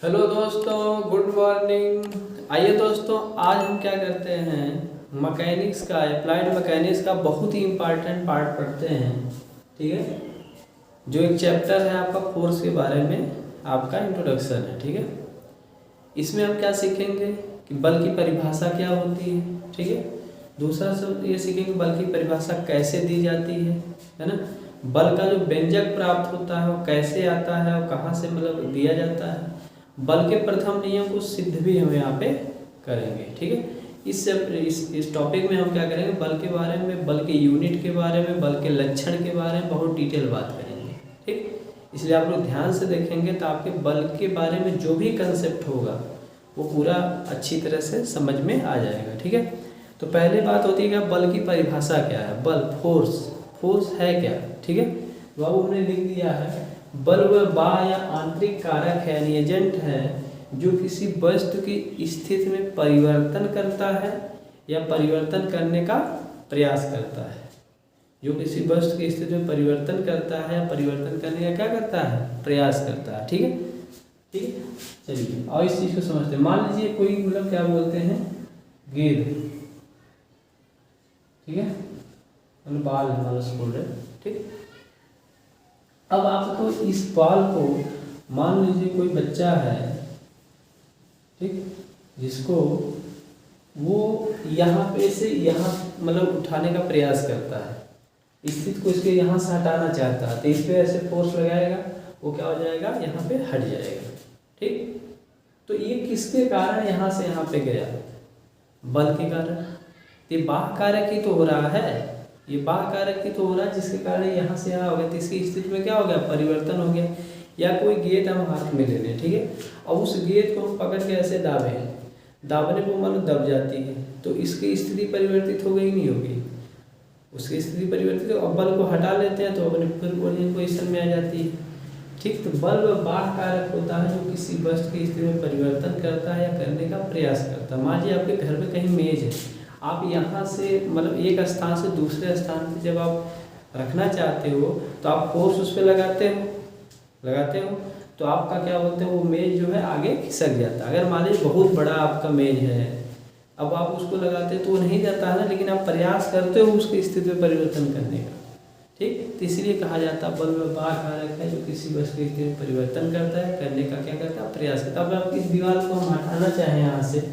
Hello दोस्तों, good morning. आइए दोस्तों, आज हम क्या करते हैं, मैकेनिक्स का, अप्लाइड मैकेनिक्स का बहुत ही इम्पॉर्टेंट पार्ट पढ़ते हैं। ठीक है, जो एक चैप्टर है आपका फोर्स के बारे में, आपका इंट्रोडक्शन है। ठीक है, इसमें हम क्या सीखेंगे कि बल की परिभाषा क्या होती है। ठीक है, दूसरा सब ये सीखेंगे बल की परिभाषा कैसे दी जाती है ना। बल का जो व्यंजक प्राप्त होता है वो कैसे आता है और कहाँ से मतलब दिया जाता है। बल के प्रथम नियम को सिद्ध भी हम यहाँ पे करेंगे। ठीक है, इस टॉपिक में हम क्या करेंगे, बल के बारे में, बल के यूनिट के बारे में, बल के लक्षण के बारे में बहुत डिटेल बात करेंगे। ठीक, इसलिए आप लोग ध्यान से देखेंगे तो आपके बल के बारे में जो भी कंसेप्ट होगा वो पूरा अच्छी तरह से समझ में आ जाएगा। ठीक है, तो पहले बात होती है कि बल की परिभाषा क्या है। बल, फोर्स है क्या। ठीक है, तो अब हमने लिख दिया है बल वह बाह्य या आंतरिक कारक है, यानी एजेंट है जो किसी वस्तु की स्थिति में परिवर्तन करता है या परिवर्तन करने का प्रयास करता है। जो किसी वस्तु की स्थिति में परिवर्तन करता है या परिवर्तन करने का क्या करता है, प्रयास करता है। ठीक है, ठीक है, चलिए और इस चीज को समझते हैं। मान लीजिए कोई मतलब क्या बोलते हैं, गेंद। ठीक है, मतलब बाल है, बोल रहे। ठीक, अब आपको इस बाल को, मान लीजिए कोई बच्चा है, ठीक, जिसको वो यहाँ पे से यहाँ मतलब उठाने का प्रयास करता है, स्थिति को इसके यहाँ से हटाना चाहता है, तो इस पे ऐसे फोर्स लगाएगा, वो क्या हो जाएगा, यहाँ पे हट जाएगा। ठीक, तो ये किसके कारण यहाँ से यहाँ पे गया, बल के कारण। ये बाह्य कारक ही तो हो रहा है, ये बाह्य कारक ही तो हो रहा है, जिसके कारण यहाँ से यहाँ हो गया, तो इसकी स्थिति में क्या हो गया, परिवर्तन हो गया। या कोई गेंद हम हाथ में ले लें, ठीक है, और उस गेंद को हम पकड़ के ऐसे दाबे हैं, दाबने पर मानो दब जाती है, तो इसकी स्थिति परिवर्तित हो गई, नहीं होगी, उसकी स्थिति परिवर्तित। अब बल को हटा लेते हैं तो अपने फिर ओरिजिनल पोजिशन में आ जाती है। ठीक, तो बल वह बाह्य कारक होता है जो किसी वस्तु की स्थिति में परिवर्तन करता है या करने का प्रयास करता है। मान लीजिए आपके घर में कहीं मेज है, आप यहाँ से मतलब एक स्थान से दूसरे स्थान पे जब आप रखना चाहते हो तो आप फोर्स उस पर लगाते हो, तो आपका क्या बोलते हैं, वो मेज जो है आगे खिसक जाता है। अगर मान लीजिए बहुत बड़ा आपका मेज है, अब आप उसको लगाते हैं तो वो नहीं जाता है ना, लेकिन आप प्रयास करते हो उसकी स्थिति में परिवर्तन करने का। ठीक, तो इसलिए कहा जाता है बल वह बाह्य कारक है जो किसी वस्तु की स्थिति में परिवर्तन करता है, करने का क्या करता है, प्रयास करता है। अब आप इस दीवार को हम हटाना चाहें यहाँ से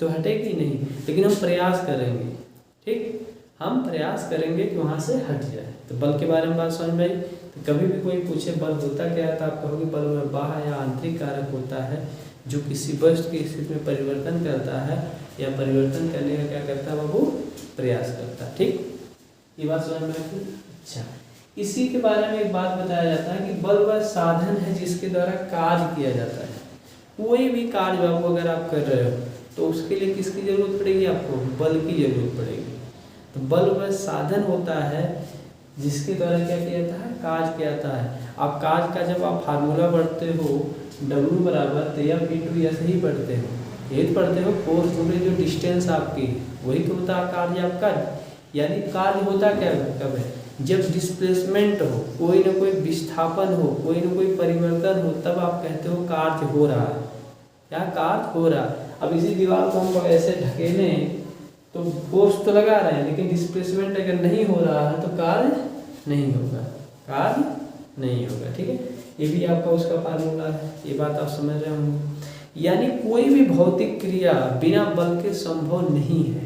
तो हटेगी नहीं, लेकिन हम प्रयास करेंगे। ठीक, हम प्रयास करेंगे कि वहाँ से हट जाए। तो बल के बारे में बात समझ में आई। तो कभी भी कोई पूछे बल होता क्या है, तो आप कहोगे बल वह बाह्य या आंतरिक कारक होता है जो किसी वस्तु की स्थिति में परिवर्तन करता है या परिवर्तन करने का क्या करता है, वो प्रयास करता है। ठीक, ये बात समझ में आई। अच्छा, इसी के बारे में एक बात बताया जाता है कि बल वह साधन है जिसके द्वारा कार्य किया जाता है। कोई भी कार्य बाबू अगर आप कर रहे हो तो उसके लिए किसकी जरूरत पड़ेगी, आपको बल की जरूरत पड़ेगी। तो बल वह साधन होता है जिसके द्वारा क्या किया जाता है, कार्य किया जाता है। आप कार्य का जब आप फार्मूला पढ़ते हो W बराबर F × S ही पढ़ते हो, यही पढ़ते हो, फोर्स में जो डिस्टेंस आपकी वही तो होता है कार्य आपका। यानी कार्य होता क्या कब है, जब डिस्प्लेसमेंट हो, कोई ना कोई विस्थापन हो, कोई ना कोई परिवर्तन हो, तब आप कहते हो कार्य हो रहा है, क्या कार्य हो रहा है। अब इसी दीवार को हम ऐसे ढकेले तो फोर्स तो लगा रहे हैं, लेकिन डिस्प्लेसमेंट अगर नहीं हो रहा है तो कार्य नहीं होगा, कार्य नहीं होगा। ठीक है, ये भी आपका उसका फार्मूला है, ये बात आप समझ रहे होंगे। यानी कोई भी भौतिक क्रिया बिना बल के संभव नहीं है,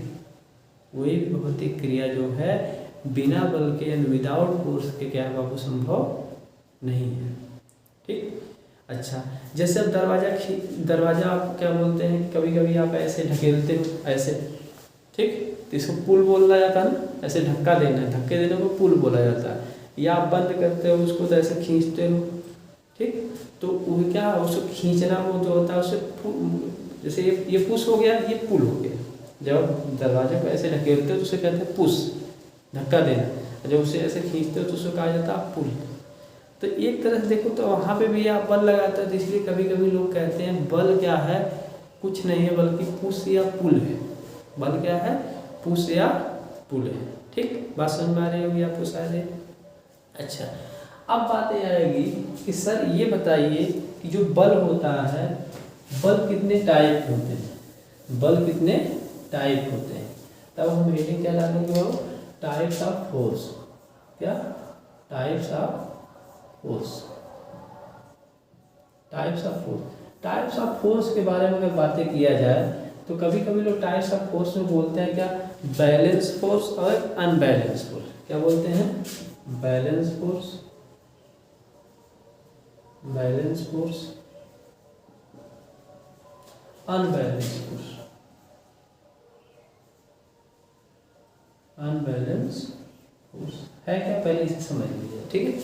कोई भी भौतिक क्रिया जो है बिना बल के यानी विदाउट फोर्स के क्या है, वो संभव नहीं है। ठीक, अच्छा, जैसे अब दरवाजा आप क्या बोलते हैं, कभी कभी आप ऐसे ढकेलते हो ऐसे, ठीक, तो इसको पुल बोला जाता है ना, ऐसे धक्का देना है, धक्के देने को पुल बोला जाता है। या आप बंद करते हो उसको तो ऐसे खींचते हो, ठीक, तो वो क्या, उसको खींचना वो जो होता है उससे, जैसे ये पुश हो गया, ये पुल हो गया। जब दरवाजे को ऐसे ढकेलते हो तो उसे कहते हैं पुश, धक्का देना। जब उसे ऐसे खींचते हो तो उसको कहा जाता है पुल। तो एक तरह से देखो तो वहाँ पे भी आप बल लगाते हो, तो इसलिए कभी कभी लोग कहते हैं बल क्या है, कुछ नहीं है बल्कि पुश या पुल है। बल क्या है, पुश या पुल है। ठीक, बात समझ में आ रही होगी आपको सारे। अच्छा, अब बात ये आएगी कि सर ये बताइए कि जो बल होता है बल कितने टाइप होते हैं, बल कितने टाइप होते हैं। तब हम हेडिंग क्या डालेंगे वो, टाइप्स ऑफ फोर्स। क्या, types of force, types of force. Types of force के बारे में अगर बातें किया जाए तो कभी कभी लोग टाइप्स ऑफ फोर्स में बोलते हैं क्या, बैलेंस फोर्स और अनबैलेंस फोर्स। क्या बोलते हैं, balance force, balance force, unbalance force, unbalance force है क्या, पहले इसे समझ लीजिए। ठीक है,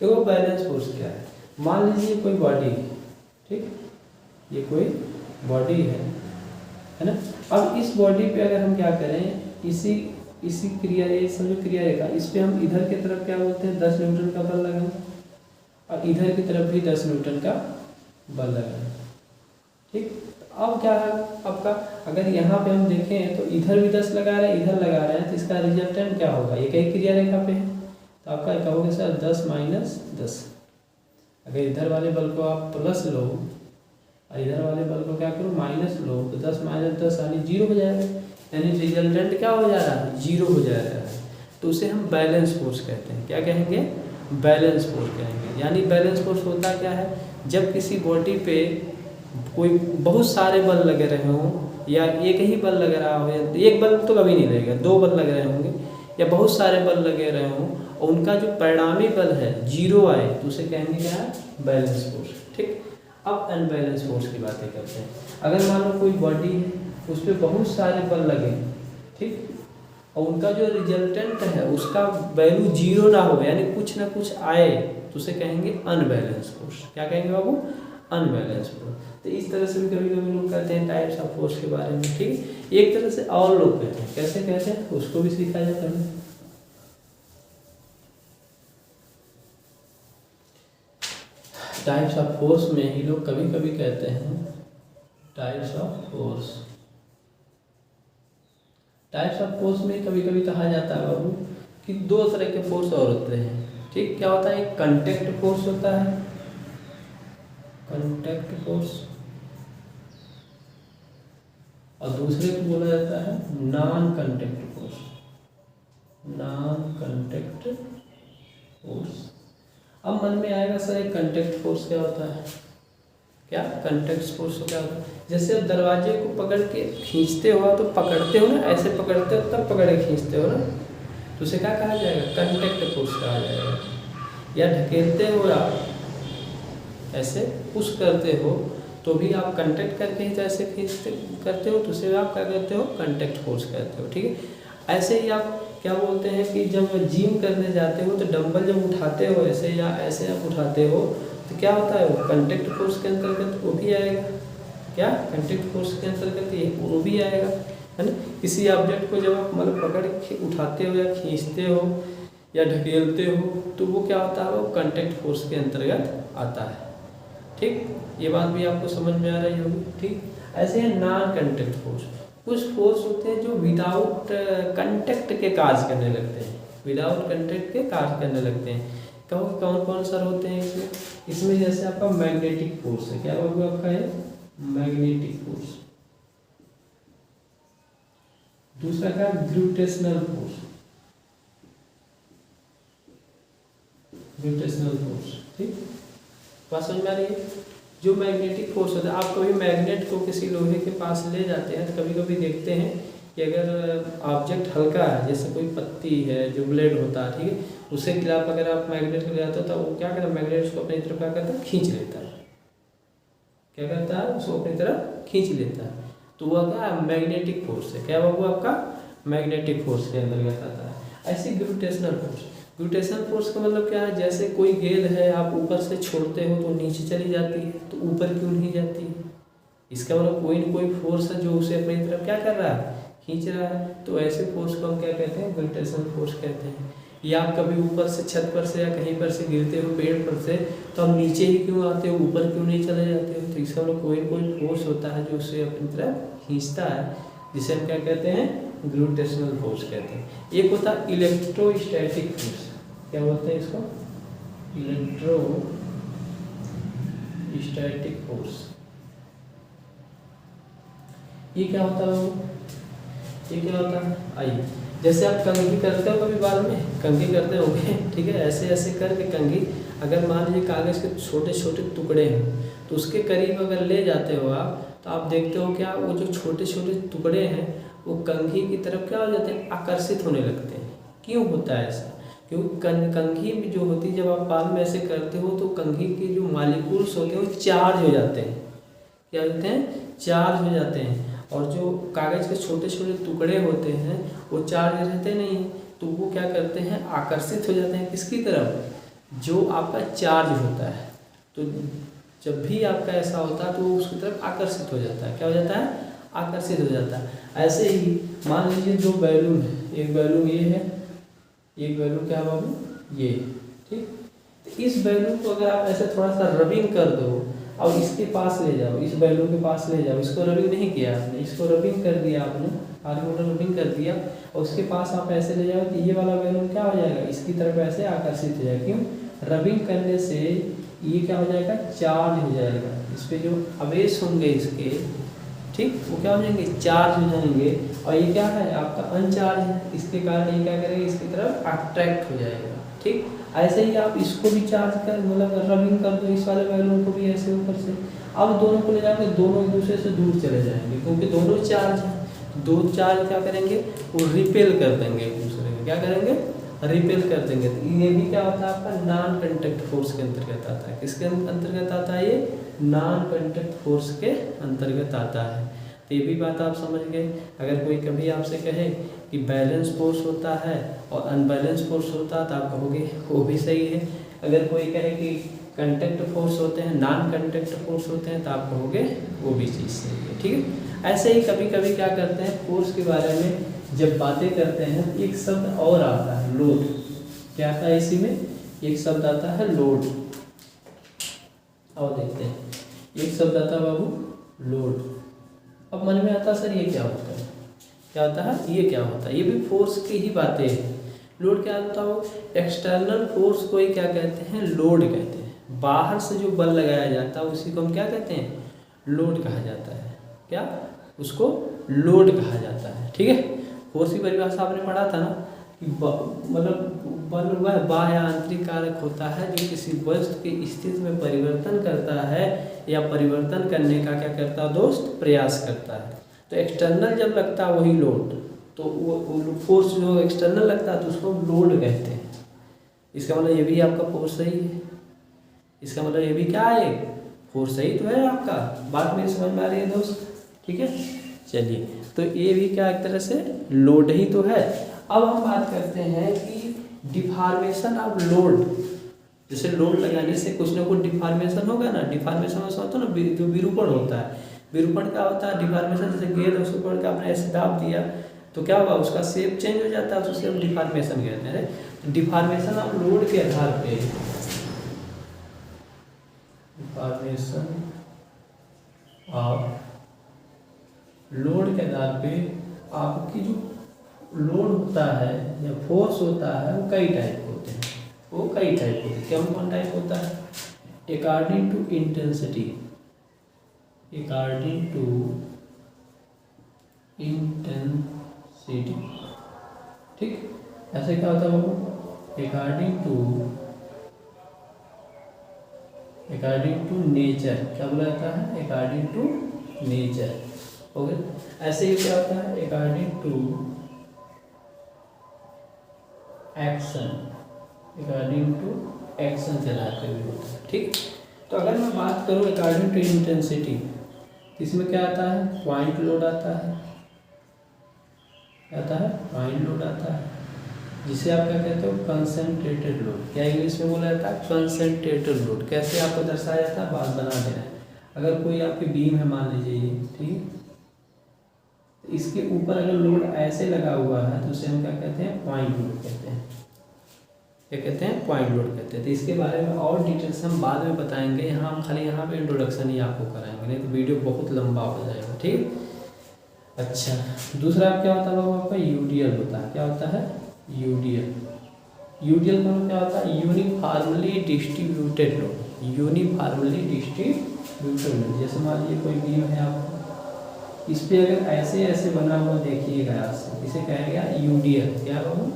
देखो बैलेंस फोर्स क्या है। मान लीजिए कोई बॉडी है, ठीक, ये कोई बॉडी है ना। अब इस बॉडी पे अगर हम क्या करें, इसी क्रिया, ये समझो क्रिया रेखा, इस पे हम इधर की तरफ क्या बोलते हैं, 10 न्यूटन का बल लगाएं, और इधर की तरफ भी 10 न्यूटन का बल लगाएं। ठीक, अब क्या है आपका, अगर यहाँ पे हम देखें तो इधर भी 10 लगा रहे हैं, इधर लगा रहे हैं, तो इसका रिजल्टेंट क्या होगा, ये कई क्रिया रेखा पे है, तो आपका कहोगे सर 10 माइनस 10। अगर इधर वाले बल को आप प्लस लो और इधर वाले बल को क्या करो माइनस लो, तो 10 माइनस 10 यानी 0 हो जाएगा, यानी रिजल्टेंट क्या हो जा रहा है, 0 हो जा रहा है। तो उसे हम बैलेंस फोर्स कहते हैं। क्या कहेंगे, बैलेंस फोर्स कहेंगे। यानी बैलेंस फोर्स होता क्या है, जब किसी बॉडी पे कोई बहुत सारे बल लगे रहे हों, या एक ही बल लग रहा हो, या एक बल तो कभी नहीं लगेगा, 2 बल लग रहे होंगे, या बहुत सारे बल लगे रहे हों, और उनका जो परिणामी बल है 0 आए, तो उसे कहेंगे क्या है, बैलेंस फोर्स। ठीक, अब अनबैलेंस फोर्स की बातें करते हैं। अगर मान लो कोई बॉडी है, उस पर बहुत सारे बल लगे, ठीक, और उनका जो रिजल्टेंट है उसका वैल्यू 0 ना हो, यानी कुछ ना कुछ आए, तो उसे कहेंगे अनबैलेंस फोर्स। क्या कहेंगे बाबू, अनबैलेंस फोर्स। तो इस तरह से भी कभी कभी लोग कहते हैं टाइप्स ऑफ फोर्स के बारे में। ठीक, एक तरह से और लोग कहते हैं, कैसे कहते हैं उसको भी सीखा जाता है। टाइप्स ऑफ फोर्स में ही लोग कभी कभी कहते हैं types of force. Types of force में कभी कभी कहा जाता है बाबू कि 2 तरह के फोर्स और होते हैं। ठीक, क्या होता है, एक कांटेक्ट फोर्स होता है, कांटेक्ट फोर्स, और दूसरे को बोला जाता है non contact force, non contact force. अब मन में आएगा सर एक कांटेक्ट फोर्स क्या होता है, क्या कांटेक्ट फोर्स क्या होता है, जैसे आप दरवाजे को पकड़ के खींचते हो, तो पकड़ते हो ना, ऐसे पकड़ते हो तब पकड़ के खींचते हो ना, तो उसे क्या कहा जाएगा, कांटेक्ट फोर्स कहा जाएगा। या ढकेलते हो आप, ऐसे पुश करते हो तो भी आप कांटेक्ट करके ही ऐसे खींचते करते हो, तो उसे आप क्या कहते हो, कांटेक्ट फोर्स कहते हो। ठीक है, ऐसे ही आप क्या बोलते हैं कि जब जिम करने जाते हो तो डंबल जब उठाते हो ऐसे या ऐसे आप उठाते हो, तो क्या होता है, वो कांटेक्ट फोर्स के अंतर्गत वो भी आएगा। क्या, कांटेक्ट फोर्स के अंतर्गत ये वो भी आएगा, है ना। किसी ऑब्जेक्ट को जब आप मतलब पकड़ के उठाते हो या खींचते हो या ढकेलते हो, तो वो क्या होता है, वो कांटेक्ट फोर्स के अंतर्गत आता है। ठीक, ये बात भी आपको समझ में आ रही होगी। ठीक, ऐसे है नॉन कांटेक्ट फोर्स। कुछ फोर्स होते हैं जो विदाउट कांटेक्ट के कार्य करने लगते हैं, विदाउट कांटेक्ट के कार्य करने लगते हैं। कहो कौन कौन सर होते हैं इसमें, इसमें जैसे आपका मैग्नेटिक फोर्स है, क्या होगा आपका है, मैग्नेटिक फोर्स। दूसरा क्या, ग्रेविटेशनल फोर्स, ग्रेविटेशनल फोर्स। ठीक, बात समझ में आ रही है। जो मैग्नेटिक फोर्स होता है, आप कभी मैग्नेट को किसी लोहे के पास ले जाते हैं तो कभी कभी देखते हैं कि अगर ऑब्जेक्ट हल्का है, जैसे कोई पत्ती है जो ब्लेड होता है, ठीक है, उसके खिलाफ अगर आप मैग्नेट को ले जाते हो तो वो क्या करता है, मैग्नेट उसको अपनी तरफ क्या करता है, खींच लेता है। क्या करता है, उसको अपनी तरफ खींच लेता है, तो वह क्या मैग्नेटिक फोर्स है। क्या वो आपका मैग्नेटिक फोर्स के अंतर्गत आता है। ऐसे ग्रेविटेशनल फोर्स, ग्रेविटेशनल फोर्स का मतलब क्या है, जैसे कोई गेंद है आप ऊपर से छोड़ते हो तो नीचे चली जाती है, तो ऊपर क्यों नहीं जाती है, इसका मतलब कोई न कोई फोर्स है जो उसे अपनी तरफ क्या कर रहा है, खींच रहा है। तो ऐसे फोर्स को हम क्या कहते हैं, ग्रेविटेशनल फोर्स कहते हैं। या आप कभी ऊपर से छत पर से या कहीं पर से गिरते हो पेड़ पर से, तो आप नीचे ही क्यों आते हो, ऊपर क्यों नहीं चले जाते हो, तो इसका मतलब कोई न कोई फोर्स होता है जो उसे अपनी तरफ खींचता है, जिसे हम क्या कहते हैं, ग्रेविटेशनल फोर्स कहते हैं। एक होता है इलेक्ट्रोस्टैटिक फोर्स, क्या बोलते हैं इसको, इलेक्ट्रोस्टैटिक फोर्स। ये क्या होता है वो, ये क्या होता है, आइए जैसे आप कंघी करते हो कभी बाल में, कंघी करते होगे, ठीक है, ऐसे ऐसे करके कंघी, अगर मान लीजिए कागज़ के छोटे छोटे टुकड़े हैं तो उसके करीब अगर ले जाते हो आप, तो आप देखते हो क्या वो जो छोटे छोटे टुकड़े हैं वो कंघी की तरफ क्या हो जाते हैं, आकर्षित होने लगते हैं। क्यों होता है ऐसा, क्योंकि कंघी में जो होती है, जब आप बाल में ऐसे करते हो तो कंघी के जो मॉलिक्यूल्स होते हैं वो चार्ज हो जाते हैं, क्या होते हैं, चार्ज हो जाते हैं। और जो कागज़ के छोटे छोटे टुकड़े होते हैं वो चार्ज रहते नहीं हैं, तो वो क्या करते हैं, आकर्षित हो जाते हैं किसकी तरफ, जो आपका चार्ज होता है। तो जब भी आपका ऐसा होता है तो वो उसकी तरफ आकर्षित हो जाता है, क्या हो जाता है, आकर्षित हो जाता है। ऐसे ही मान लीजिए दो बैलून है, एक बैलून ये है, एक बैलून क्या बाबू, ये, ठीक। तो इस बैलून को अगर आप ऐसे थोड़ा सा रबिंग कर दो और इसके पास ले जाओ, इस बैलून के पास ले जाओ, इसको रबिंग नहीं किया आपने, इसको रबिंग कर दिया आपने, हार्मोनियम रबिंग कर दिया, और उसके पास आप ऐसे ले जाओ तो ये वाला बैलून क्या हो जाएगा, इसकी तरफ ऐसे आकर्षित हो जाएगा। क्यों, रबिंग करने से ये क्या हो जाएगा, चार्ज हो जाएगा, इस पर जो आवेश होंगे इसके, ठीक, वो क्या हो जाएंगे, चार्ज हो जाएंगे। और ये क्या है, आपका अनचार्ज है, इसके कारण ये क्या करेगा, इसकी तरफ अट्रैक्ट हो जाएगा, ठीक। ऐसे ही आप इसको भी चार्ज कर, मतलब रबिंग कर दो इस वाले बैलून को भी ऐसे ऊपर से, अब दोनों को ले जाकर दोनों एक दूसरे से दूर चले जाएंगे, क्योंकि दोनों चार्ज हैं। दो चार्ज क्या करेंगे, वो रिपेल कर देंगे एक दूसरे में, क्या करेंगे, रिपेल कर देंगे। तो ये भी क्या होता है, आपका नॉन कांटेक्ट फोर्स के अंतर्गत आता है। किसके अंतर्गत आता है, ये नॉन कांटेक्ट फोर्स के अंतर्गत आता है। तो ये भी बात आप समझ गए। अगर कोई कभी आपसे कहे कि बैलेंस फोर्स होता है और अनबैलेंस फोर्स होता है तो आप कहोगे वो भी सही है। अगर कोई कहे कि कांटेक्ट फोर्स होते हैं, नॉन कांटेक्ट फोर्स होते हैं, तो आप कहोगे वो भी चीज़ सही है, ठीक है। ऐसे ही कभी कभी क्या करते हैं, फोर्स के बारे में जब बातें करते हैं, एक शब्द और आता है, लोड। क्या आता है इसी में, एक शब्द आता है लोड। और देखते हैं, एक शब्द आता है बाबू, लोड। अब मन में आता है, सर ये क्या होता है, क्या होता है, ये क्या होता है, ये भी फोर्स की ही बातें हैं। लोड क्या होता है, एक्सटर्नल फोर्स को ही क्या कहते हैं, लोड कहते हैं। बाहर से जो बल लगाया जाता है उसी को हम क्या कहते हैं, लोड कहा जाता है। क्या, उसको लोड कहा जाता है, ठीक है। फोर्स की परिभाषा आपने पढ़ा था ना कि मतलब बल वह बाह्य आंतरिक कारक होता है जो किसी वस्तु की स्थिति में परिवर्तन करता है या परिवर्तन करने का क्या करता है दोस्त, प्रयास करता है। तो एक्सटर्नल जब लगता है वही लोड, तो वो फोर्स जो एक्सटर्नल लगता है तो उसको लोड कहते हैं। इसका मतलब ये भी आपका फोर्स सही है, इसका मतलब ये भी क्या है, फोर्स सही तो है आपका। बात मेरी समझ में आ रही है दोस्त, ठीक है। चलिए, तो ये भी क्या एक तरह से लोड ही तो है। अब हम बात करते हैं कि डिफॉर्मेशन ऑफ लोड। जैसे लोड लगाने से कुछ ना कुछ डिफॉर्मेशन होगा ना, डिफॉर्मेशन में होता है ना, जो विरूपण होता है। विरूपण क्या होता है, डिफॉर्मेशन, जैसे गेंद उसको पकड़ के आपने ऐसे दाब दिया तो क्या होगा, उसका शेप चेंज हो जाता है, उससे हम डिफॉर्मेशन कहते हैं। तो डिफॉर्मेशन ऑफ लोड के आधार पे, डिफॉर्मेशन ऑफ लोड के आधार पे आपकी जो लोड होता है या फोर्स होता है वो कई टाइप होते हैं, वो कई टाइप होते हैं। कौन टाइप होता है, according to intensity, according to intensity, ठीक। ऐसे क्या होता है बाबू, अकॉर्डिंग टू नेचर, क्या बोला जाता है, अकॉर्डिंग टू नेचर, ओके। ऐसे ही क्या होता है, according to action, according to action के आधार पे भी होता है, ठीक। तो अगर मैं बात करूँ अकॉर्डिंग टू इंटेंसिटी, इसमें क्या आता है, पॉइंट लोड आता है, क्या आता है, पॉइंट लोड आता है, जिसे आप क्या कहते हो, कंसंट्रेटेड लोड। क्या इंग्लिश में बोला जाता है, कंसंट्रेटेड लोड। कैसे आपको दर्शाया जाता है, बात बना देना है। अगर कोई आपकी बीम है मान लीजिए ये, ठीक, इसके ऊपर अगर लोड ऐसे लगा हुआ है तो उसे हम क्या कहते हैं, पॉइंट लोड कहते हैं। क्या कहते हैं, पॉइंट लोड कहते हैं। तो इसके बारे में और डिटेल्स हम बाद में बताएंगे, यहाँ हम खाली यहाँ पे इंट्रोडक्शन ही आपको कराएंगे, नहीं तो वीडियो बहुत लंबा हो जाएगा, ठीक। अच्छा, दूसरा क्या होता है बाबू, आपका यूडीएल होता है। क्या होता है, यूडीएल। यूडीएल मतलब क्या होता है, uniformly distributed load, uniformly distributed load. जैसे मान लीजिए कोई बीम है आपको, इस पे अगर ऐसे ऐसे बना हुआ देखिएगा, इसे कहेगा यूडीएल। क्या होगा?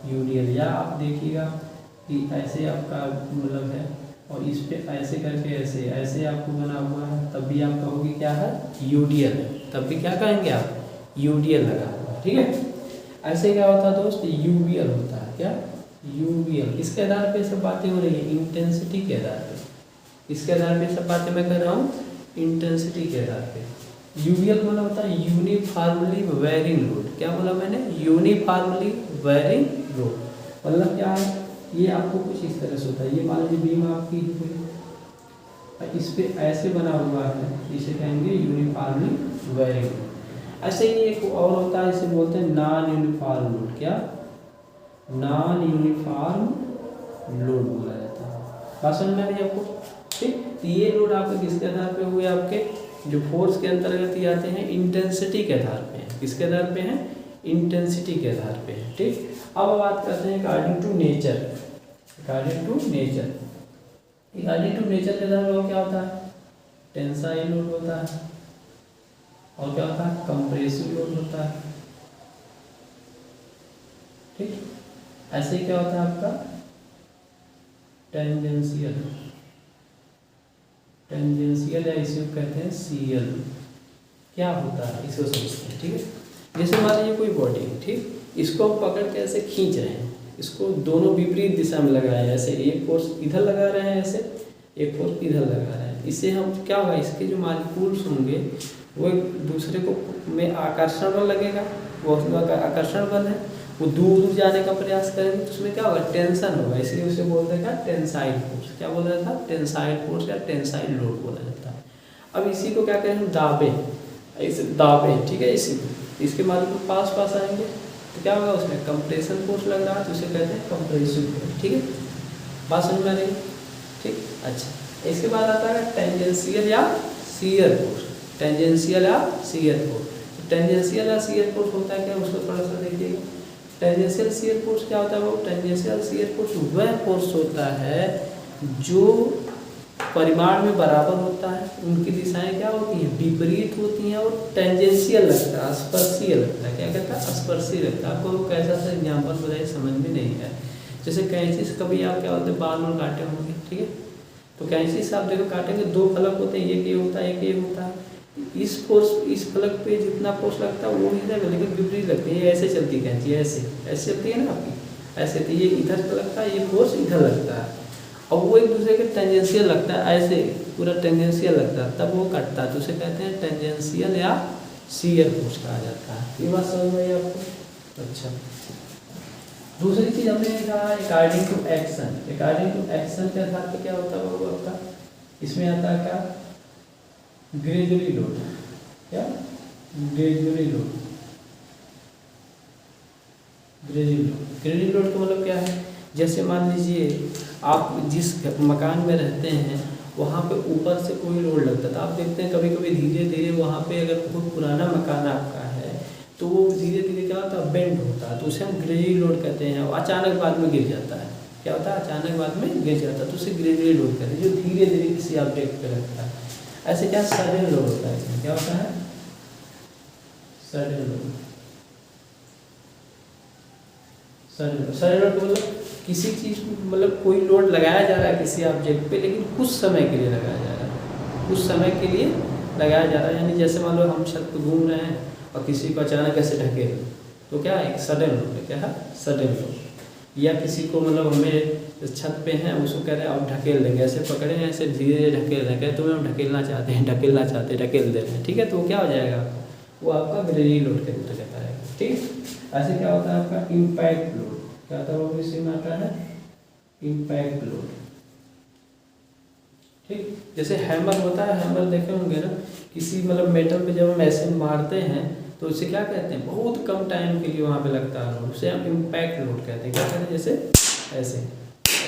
यूडीएल। या आप देखिएगा कि ऐसे आपका मतलब है और इस पे ऐसे करके ऐसे ऐसे आपको बना हुआ है, तब भी आप कहोगे क्या है? यूडीएल। तब भी क्या कहेंगे आप? यूडीएल लगा हुआ। ठीक है। ऐसे क्या होता है दोस्त? यूवीएल होता है। क्या? यूवीएल। किसके आधार पे सब बातें हो रही है? इंटेंसिटी के आधार पे। इसके आधार पे सब बातें मैं कर रहा हूँ, इंटेंसिटी के आधार पे। यूवीएल मतलब होता है यूनिफॉर्मली वेरिंग लोड। क्या बोला मैंने? Uniformly varying load. मतलब क्या है? ये आपको कुछ इस तरह से होता है। ये मान लीजिए बीम आपकी हुई, इस पे ऐसे बना हुआ है, इसे कहेंगे यूनिफॉर्मली वेरिंग लोड। ऐसे ही एक और होता है, इसे बोलते हैं नॉन यूनिफॉर्म लोड। क्या? नॉन यूनिफॉर्म लोड बोला जाता है। बात समझ में आ रही है आपको? ठीक। तो ये लोड आपके किसके आधार पे हुए? आपके जो फोर्स के अंतर्गत ही आते हैं, इंटेंसिटी के आधार पे हैं। किसके आधार पे हैं? इंटेंसिटी के आधार पे हैं। ठीक। अब बात करते हैं according to nature. According to nature, according to nature के आधार पे क्या होता है? टेंसाइल लोड होता है, और क्या होता है? कंप्रेसिव लोड होता है। ठीक। ऐसे क्या होता है आपका? टेंजेंशियल, टेंजेंशियल या इसे कहते हैं सीएल। क्या होता है इसको समझते हैं। ठीक है। जैसे मान लीजिए कोई बॉडी है, ठीक, इसको हम पकड़ के ऐसे खींच रहे हैं, इसको दोनों विपरीत दिशा में लगाए हैं। ऐसे एक फोर्स इधर लगा रहे हैं, ऐसे एक फोर्स इधर लगा रहे हैं। इससे हम क्या होगा? इसके जो मालिक्यूल्स होंगे वो एक दूसरे को में आकर्षण बल लगेगा, वो आकर्षण बल है, वो दूर दूर जाने का प्रयास करेंगे तो उसमें क्या होगा? टेंशन होगा। इसलिए उसे बोलते हैं क्या? Tensile force. क्या बोला जाता है? टेंसाइल फोर्स या टेंसाइल लोड बोला जाता है। अब इसी को क्या करें हम? दाबे, ऐसे दाबे। ठीक है। इसी इसके मालिक्यूल पास पास आएंगे तो क्या होगा? उसमें कंप्रेशन फोर्स लग रहा है तो उसे कहते हैं कंप्रेसिव फोर्स। ठीक है। बात समझ में आ रही है? ठीक। अच्छा, इसके बाद आता है टेंजेंशियल या शियर फोर्स। टेंजेंशियल या शियर फोर्स। टेंजेंशियल या शियर फोर्स होता है क्या? उसको थोड़ा सा देखिएगा। टेंजेंशियल शियर फोर्स क्या होता है? वो टेंजेंशियल शियर फोर्स वह फोर्स होता है जो परिमाण में बराबर होता है, उनकी दिशाएं क्या होती हैं? विपरीत होती हैं, और टेंजेंशियल लगता है, स्पर्शीय लगता है। क्या कहता है? स्पर्शीय लगता है। आपको कैसा सा एग्जाम्पल बताइए, समझ में नहीं है। जैसे कैंची से कभी आप क्या बोलते हैं? बाल और काटे होंगे। ठीक है। तो कैंची से आप देखो काटेंगे, दो फलक होते हैं, एक ये होता है, एक ये होता है। इस फोर्स, इस फलक पे जितना फोर्स लगता है वो ही रहेगा, लेकिन विपरीत लगती है। ऐसे चलती है कैंची, ऐसे ऐसे चलती है ना आपकी, ऐसे। तो ये इधर लगता है, ये फोर्स इधर लगता है, और वो एक दूसरे के टेंजेंशियल लगता है, ऐसे पूरा टेंजेंशियल लगता है, तब वो कटता है। तो उसे कहते हैं टेंजेंशियल या शियर फोर्स कहा जाता है। ये बात समझ में आई आपको? अच्छा, दूसरी चीज हमने कहा according to action. According to action के आधार पर क्या होता है वो आपका? इसमें आता है क्या? Gradually load. क्या? Gradually load. Gradually load, gradually load का मतलब क्या है? जैसे मान लीजिए आप जिस मकान में रहते हैं वहाँ पे ऊपर से कोई लोड लगता था। आप देखते हैं कभी कभी धीरे धीरे वहाँ पे अगर बहुत पुराना मकान आपका है तो वो धीरे धीरे क्या होता है? बेंड होता है, तो उसे हम ग्रेजुअली लोड कहते हैं। और अचानक बाद में गिर जाता है। क्या होता है? अचानक बाद में गिर जाता है, तो उसे ग्रेजुअली लोड कहते हैं, जो धीरे धीरे किसी ऑब्जेक्ट पे लगता है। ऐसे क्या? सडन लोड होता है। क्या होता है? Sudden load. सडन लोड मतलब किसी चीज़ मतलब कोई लोड लगाया जा रहा है किसी ऑब्जेक्ट पे, लेकिन कुछ समय के लिए लगाया जा रहा है, कुछ समय के लिए लगाया जा रहा है। यानी जैसे मान लो हम छत पे घूम रहे हैं और किसी को अचानक ऐसे ढकेल, तो क्या है? एक सडन लोड है। क्या है? Sudden load. या किसी को मतलब हमें छत पे हैं, उसको कह रहे हैं आप ढकेल देंगे, ऐसे पकड़े हैं, ऐसे धीरे धीरे ढकेल रहे हैं, कहते तुम्हें हम ढकेलना चाहते हैं, ढकेलना चाहते हैं, ढकेल दे रहे हैं। ठीक है। तो वो क्या हो जाएगा? वो आपका ग्रेजुअली लोड के रूप में कहता है। ठीक। ऐसे क्या होता है आपका? Impact load. क्या होता है? वो इसी में आता है इम्पैक्ट लोड। ठीक। जैसे हैमर होता है, हैमर देखे होंगे ना, किसी मतलब मेटल पे जब हम ऐसे मारते हैं तो उसे क्या कहते हैं? बहुत कम टाइम के लिए वहाँ पे लगता है लोड, उसे हम इम्पैक्ट लोड कहते हैं। क्या कहते हैं? जैसे ऐसे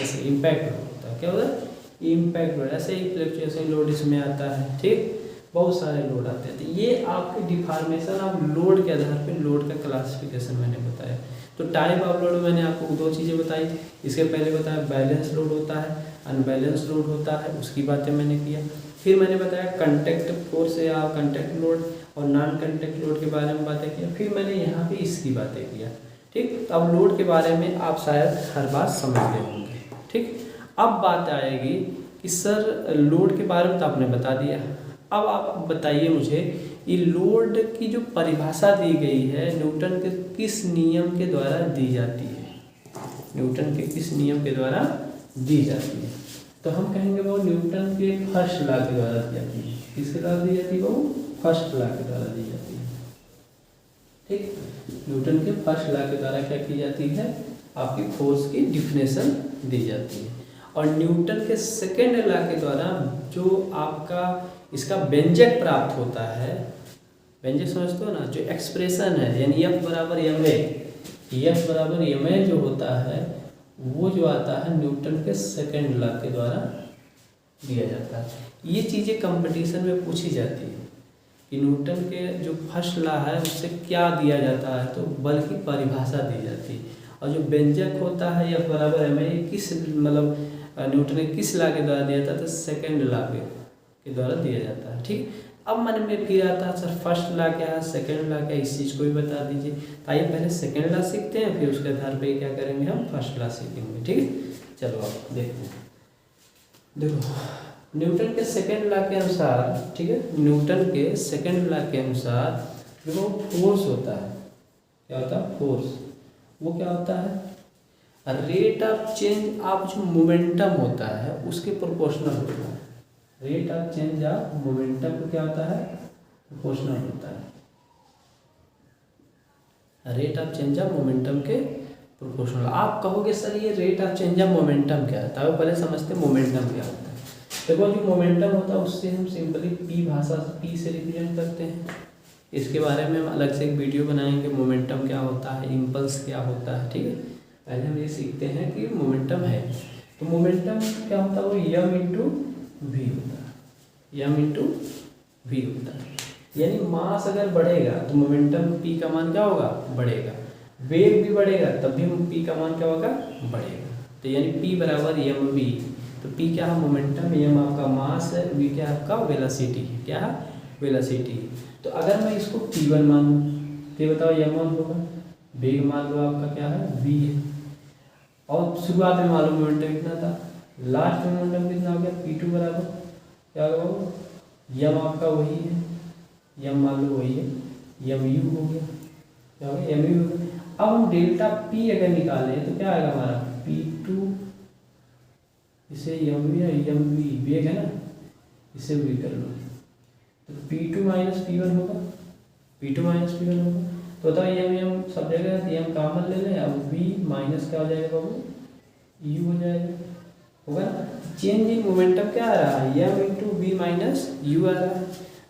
ऐसे इम्पैक्ट लोड होता है। क्या होता है? Impact load. ऐसे ही फ्लक्चुएशन लोड इसमें आता है। ठीक। बहुत सारे लोड आते हैं। तो ये आपके डिफॉर्मेशन ऑफ लोड के आधार पर लोड का क्लासिफिकेशन मैंने बताया। तो टाइप ऑफ लोड मैंने आपको दो चीज़ें बताई। इसके पहले बताया बैलेंस लोड होता है, अनबैलेंस लोड होता है, उसकी बातें मैंने किया। फिर मैंने बताया कंटेक्ट फोर्स या कंटेक्ट लोड और नॉन कंटेक्ट लोड के बारे में बातें किया। फिर मैंने यहाँ पे इसकी बातें किया। ठीक, तो अब लोड के बारे में आप शायद हर बात समझ गए होंगे। ठीक, अब बात आएगी कि सर लोड के बारे में तो आपने बता दिया, अब आप बताइए मुझे ये लोड की जो परिभाषा दी गई है न्यूटन के किस नियम के द्वारा दी जाती है, न्यूटन के किस नियम के द्वारा दी जाती है। तो हम कहेंगे वो न्यूटन के फर्स्ट लॉ के द्वारा दी जाती है। किसके द्वारा दी जाती है? वो फर्स्ट लॉ के द्वारा दी जाती है। ठीक, न्यूटन के फर्स्ट लॉ के द्वारा क्या की जाती है? आपकी फोर्स की डिफिनेशन दी जाती है। और न्यूटन के सेकेंड लॉ के द्वारा जो आपका इसका व्यंजक प्राप्त होता है, व्यंजक समझते हो ना, जो एक्सप्रेशन है यानी F बराबर एम ए, F बराबर एम ए जो होता है वो जो आता है न्यूटन के सेकेंड लॉ के द्वारा दिया जाता है। ये चीज़ें कंपटीशन में पूछी जाती है कि न्यूटन के जो फर्स्ट लॉ है उससे क्या दिया जाता है, तो बल की परिभाषा दी जाती है। और जो व्यंजक होता है F बराबर एम ए, किस मतलब न्यूटन ने किस लॉ के द्वारा दिया था? तो सेकेंड लॉ के द्वारा दिया जाता है। ठीक, अब मन में फिर आता है सर फर्स्ट लॉ क्या है, सेकेंड लॉ क्या है, इस चीज़ को भी बता दीजिए। तो आइए पहले सेकेंड लॉ सीखते हैं, फिर उसके आधार पे क्या करेंगे हम फर्स्ट लॉ सीखेंगे। ठीक है, चलो आप देखते हैं। देखो न्यूटन के सेकेंड लॉ के अनुसार, ठीक है, न्यूटन के सेकेंड लॉ के अनुसार देखो फोर्स होता है, क्या होता है? फोर्स। वो क्या होता है? रेट ऑफ चेंज ऑफ जो मोमेंटम होता है उसके प्रोपोर्शनल होता है। Rate of change of momentum को क्या होता है? प्रोपोर्शनल होता है। Rate of change of momentum के प्रोपोर्शनल। आप कहोगे सर ये rate of change of momentum क्या है? तो पहले समझते मोमेंटम क्या होता है। देखो जो मोमेंटम होता है उससे हम सिंपली पी भाषा पी से रिप्रेजेंट करते हैं। इसके बारे में हम अलग से एक वीडियो बनाएंगे, मोमेंटम क्या होता है, इम्पल्स क्या होता है। ठीक है, पहले हम ये सीखते हैं कि मोमेंटम है। तो मोमेंटम क्या होता है? वो यम इंटू वी होता है, यम इंटू वी होता है। यानी मास अगर बढ़ेगा तो मोमेंटम पी का मान क्या होगा? बढ़ेगा। वेग भी बढ़ेगा तब भी पी का मान क्या होगा? बढ़ेगा। तो यानी पी बराबर एम वी। तो पी क्या है? मोमेंटम, एम आपका मास है, वी क्या है? आपका वेलोसिटी है। क्या है? वेलोसिटी। तो अगर मैं इसको P1 मान लूँ तो बताओ m1 होगा, वेग मान लो आपका क्या है? v है। और शुरुआत में मान लो मोमेंटम कितना था, लास्ट में मोमेंटम कितना हो गया? P2 बराबर क्या होगा? यम आपका वही है, यम मान लो वही है, यम यू हो गया, क्या हो गया? यम यू हो गया। अब हम डेल्टा P अगर निकालें तो क्या आएगा हमारा? P2, इसे यम वी है, यम वी वेग है ना, इसे वी कर लो तो P2 माइनस P1 होगा, P2 माइनस P1 होगा। तो बताओ यम सब जगह यम कॉमन ले लें, अब V माइनस क्या हो जाएगा बाबू? U हो जाएगा, होगा ना। चेंज इन मोमेंटम क्या आ रहा है? यम इंटू वी माइनस यू आ रहा है।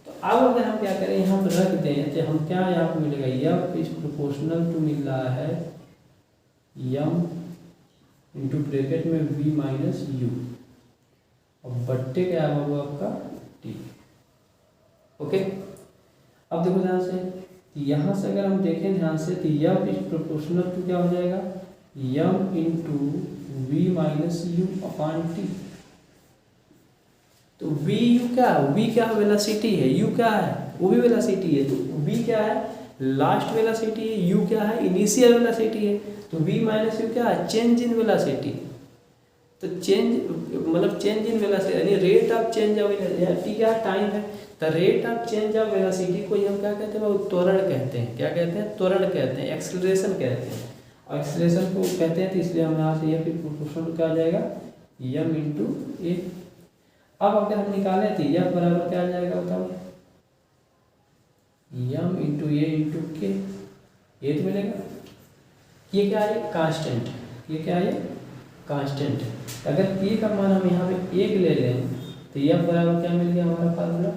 तो अब अगर हम क्या करें, यहाँ पर रख दें तो हम क्या यहाँ पर मिलेगा? यम इज प्रोपोर्शनल टू मिल रहा है यम इंटू ब्रैकेट में वी माइनस यू और बट्टे क्या है बाबू आपका? टी। ओके, अब देखो ध्यान से, यहाँ से अगर हम देखें ध्यान से तो यम इज प्रोपोर्शनल टू क्या हो जाएगा? M into v minus u upon t. तो वी यू क्या है? वी क्या है? वेलोसिटी है। यू क्या है? वो भी वेलोसिटी है। तो वी क्या है? लास्ट वेलोसिटी है। यू क्या है? इनिशियल वेलोसिटी है। तो वी माइनस यू क्या है? Change in velocity. तो चेंज मतलब चेंज इन वेलोसिटी यानी rate of change of T क्या टाइम है। तो rate of change of velocity को हम क्या कहते हैं? वो त्वरण कहते हैं। क्या कहते हैं? त्वरण कहते हैं, एक्सेलरेशन कहते हैं। और एक्सेलरेशन को कहते हैं तो इसलिए हम यहाँ से ये फिर प्रोपोर्शनल क्या आ जाएगा? यम इंटू ए। अब अगर हम निकालें तो यह बराबर क्या आ जाएगा बताओ? यम इंटू ए इंटू के। ये तो मिलेगा। ये क्या है? कांस्टेंट। ये क्या है? कांस्टेंट है। अगर ए का मान हम यहाँ पे 1 ले लें तो यह बराबर क्या मिल गया हमारा फार्मूला?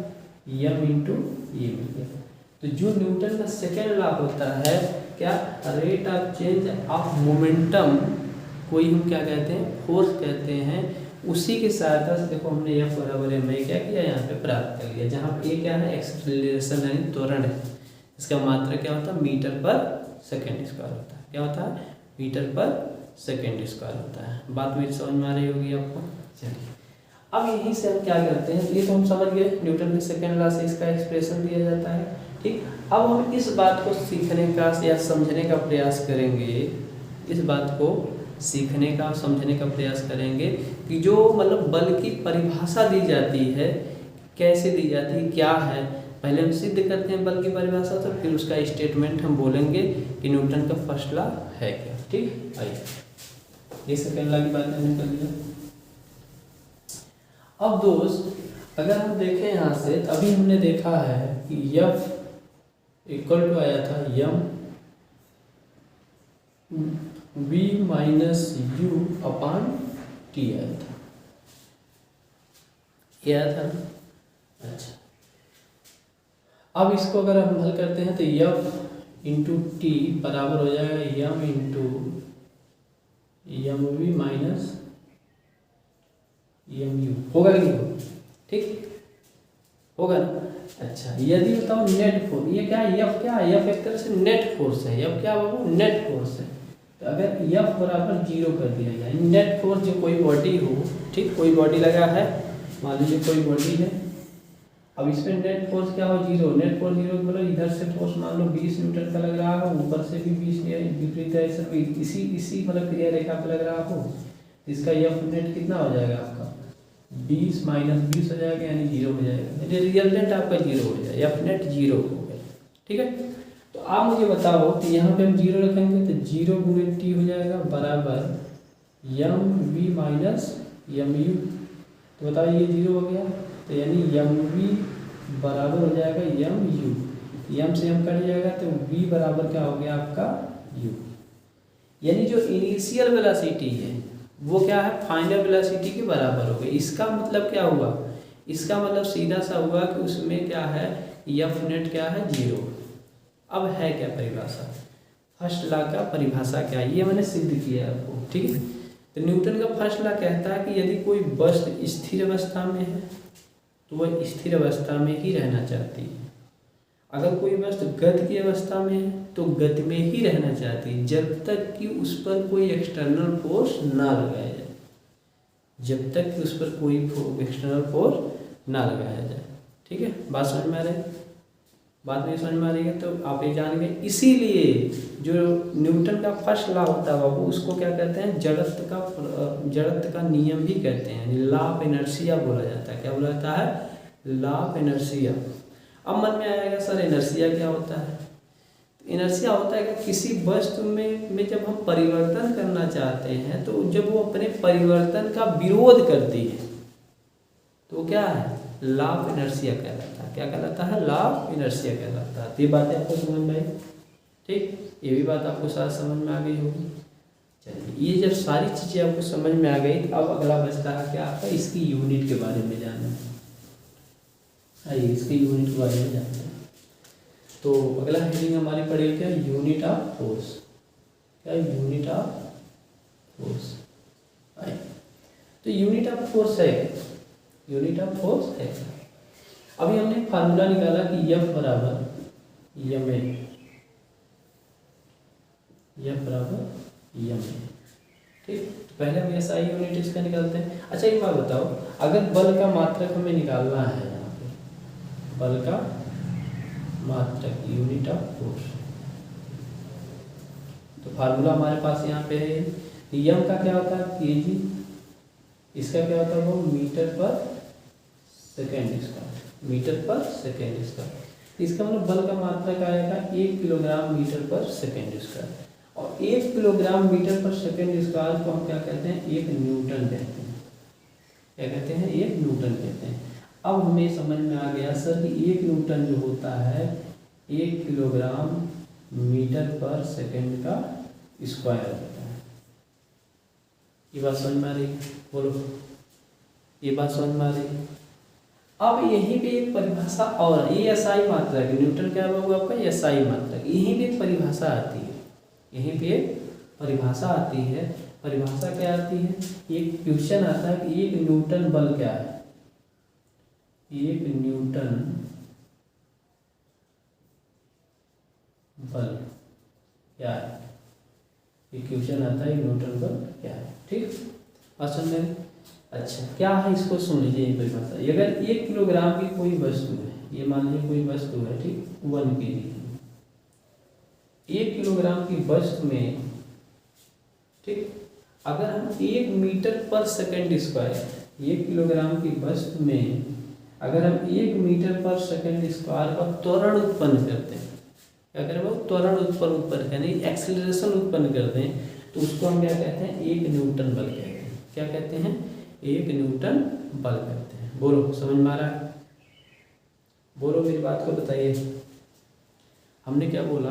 यम इंटू ए मिल गया। तो जो न्यूटन का सेकेंड लॉ होता है क्या? Rate of change of momentum को ही हम क्या कहते हैं? फोर्स कहते हैं। उसी की सहायता से देखो हमने F बराबर है मैं क्या किया यहाँ पे प्राप्त कर लिया, जहाँ पे क्या है? एक्सेलरेशन यानी त्वरण है। इसका मात्रा क्या होता है? मीटर पर सेकेंड स्क्वायर होता है। क्या होता है? मीटर पर सेकेंड स्क्वायर होता है। बात मेरी समझ में आ रही होगी आपको। चलिए अब यहीं से हम क्या करते हैं, ये तो हम समझ गए न्यूटन के सेकेंड लॉ से इसका एक्सप्रेशन दिया जाता है, ठीक। अब हम इस बात को सीखने का या समझने का प्रयास करेंगे, इस बात को सीखने का समझने का प्रयास करेंगे कि जो मतलब बल की परिभाषा दी जाती है कैसे दी जाती है, क्या है। पहले हम सिद्ध करते हैं बल की परिभाषा, तो फिर उसका स्टेटमेंट हम बोलेंगे कि न्यूटन का फर्स्ट लॉ है क्या, ठीक। आइए ये सेकेंड लॉ की बात हमने कर लिया। अब दोस्त अगर हम देखें यहाँ से, अभी हमने देखा है कि F इक्वल टू आया था यम v minus u upon T आया था, ये आया था ना। अच्छा, अब इसको अगर हम हल करते हैं तो F इंटू टी बराबर हो जाएगा m into m v minus m u, होगा कि नहीं होगा, ठीक होगा ना। अच्छा, यदि बताओ नेट फोर्स, ये क्या है, F क्या है, F एक तरह से नेट फोर्स है, F क्या बाबू, नेट फोर्स है। तो अगर F बराबर 0 कर दिया जाए, नेट फोर्स जो कोई बॉडी हो, ठीक, कोई बॉडी लगा है, मान लीजिए कोई बॉडी है, अब इस पर नेट फोर्स क्या हो, 0, नेट फोर्स 0 मतलब इधर से फोर्स मान लो 20 न्यूटन का लग रहा हो, ऊपर से भी 20 विपरीत डायरेक्शन में इसी मतलब क्रिया रेखा पर लग रहा हो, इसका F नेट कितना हो जाएगा आपका 20 माइनस 20 हो जाएगा, यानी 0 हो जाएगा, रिजल्टेंट आपका 0 हो जाएगा, F नेट 0 हो गया, ठीक है। तो आप मुझे बताओ कि यहाँ पे हम 0 रखेंगे तो 0 गुणे टी हो जाएगा बराबर यम वी माइनस यम यू, तो बताओ ये 0 हो गया, तो यानी यम वी बराबर हो जाएगा यम यू, यम से यम कट जाएगा तो वी बराबर क्या हो गया आपका यू, यानी जो इनिशियल वेलोसिटी है वो क्या है, फाइनल वेलोसिटी के बराबर हो गई। इसका मतलब क्या हुआ, इसका मतलब सीधा सा हुआ कि उसमें क्या है, एफ नेट क्या है 0। अब है क्या परिभाषा, फर्स्ट लॉ का परिभाषा क्या है, ये मैंने सिद्ध किया आपको, ठीक है। तो न्यूटन का फर्स्ट लॉ कहता है कि यदि कोई वस्तु स्थिर अवस्था में है तो वह स्थिर अवस्था में ही रहना चाहती है, अगर कोई वस्तु गति की अवस्था में है तो गति में ही रहना चाहती है, जब तक कि उस पर कोई एक्सटर्नल फोर्स ना लगाया जाए, जब तक कि उस पर कोई एक्सटर्नल फोर्स ना लगाया जाए, ठीक है। बात समझ में आ रही है, बात नहीं समझ में आ रही है तो आप ये जान गए। इसीलिए जो न्यूटन का फर्स्ट लॉ होता है वो उसको क्या कहते हैं, जड़त्व का नियम भी कहते हैं, लॉ ऑफ इनर्शिया बोला जाता है। क्या बोला जाता है, लॉ ऑफ इनर्शिया। अब मन में आएगा सर इनर्शिया क्या होता है, इनर्शिया होता है कि किसी वस्तु में जब हम परिवर्तन करना चाहते हैं तो जब वो अपने परिवर्तन का विरोध करती है तो क्या है, लॉ ऑफ इनर्शिया कहलाता है। क्या कहलाता है, लॉ ऑफ इनर्शिया कहलाता है। तो ये बातें आपको समझ में आई, ठीक, ये भी बात आपको साथ समझ में आ गई होगी। चलिए, ये जब सारी चीज़ें आपको समझ में आ गई तो अब अगला बचता है क्या आपका, इसकी यूनिट के बारे में जानना है। आइए इसके यूनिट के बारे में जानते हैं। तो अगला हेडिंग हमारी पड़ेगी क्या, यूनिट ऑफ फोर्स। क्या यूनिट ऑफ फोर्स, आइए तो यूनिट ऑफ फोर्स है, यूनिट ऑफ फोर्स है। अभी हमने फार्मूला निकाला कि F बराबर यम ए, F बराबर यम ए, ठीक। तो पहले हम SI यूनिट इसका निकालते हैं। अच्छा एक बात बताओ, अगर बल का मात्रक हमें निकालना है, यहाँ पे बल का मात्रक यूनिट ऑफ फोर्स, तो फार्मूला हमारे पास यहाँ पे है, यम का क्या होता है kg, इसका क्या होता है वो मीटर पर सेकेंड स्क्वायर, मीटर पर सेकेंड स्क्वायर। इसका मतलब बल का मात्रक आएगा 1 किलोग्राम मीटर पर सेकेंड स्क्वायर, और 1 किलोग्राम मीटर पर सेकेंड स्क्वायर को हम क्या कहते हैं, 1 न्यूटन कहते हैं। क्या कहते हैं, 1 न्यूटन कहते हैं। अब हमें समझ में आ गया सर कि 1 न्यूटन जो होता है 1 किलोग्राम मीटर पर सेकेंड का स्क्वायर होता है। ये बात समझ में आ रही है, बोलो, ये बात समझ में आ रही है। अब यहीं पे एक परिभाषा और, ये SI मात्रक, न्यूटन क्या होगा आपका SI मात्रक, यहीं पे एक परिभाषा आती है, यहीं पे एक परिभाषा आती है। परिभाषा क्या आती है, एक क्वेश्चन आता है कि 1 न्यूटन बल क्या है, 1 न्यूटन बल क्या है, ये क्वेश्चन आता है न्यूटन बल क्या है, ठीक। बात समझ में। अच्छा क्या है इसको सुन लीजिए एक परिभाषा। अगर 1 किलोग्राम की कोई वस्तु है, ये मान लीजिए कोई वस्तु है, ठीक, 1 kg, 1 किलोग्राम की वस्तु में, ठीक, अगर हम 1 मीटर पर सेकंड स्क्वायर, 1 किलोग्राम की वस्तु में अगर हम 1 मीटर पर सेकंड स्क्वायर का त्वरण उत्पन्न करते हैं, क्या करें वो त्वरण उत्पन्न यानी एक्सीलरेशन उत्पन्न करते हैं, तो उसको हम क्या कहते हैं, 1 न्यूटन बल कहते हैं। क्या कहते हैं, 1 न्यूटन बल कहते हैं। बोलो समझ में आ रहा है? बोलो मेरी बात को बताइए। हमने क्या बोला,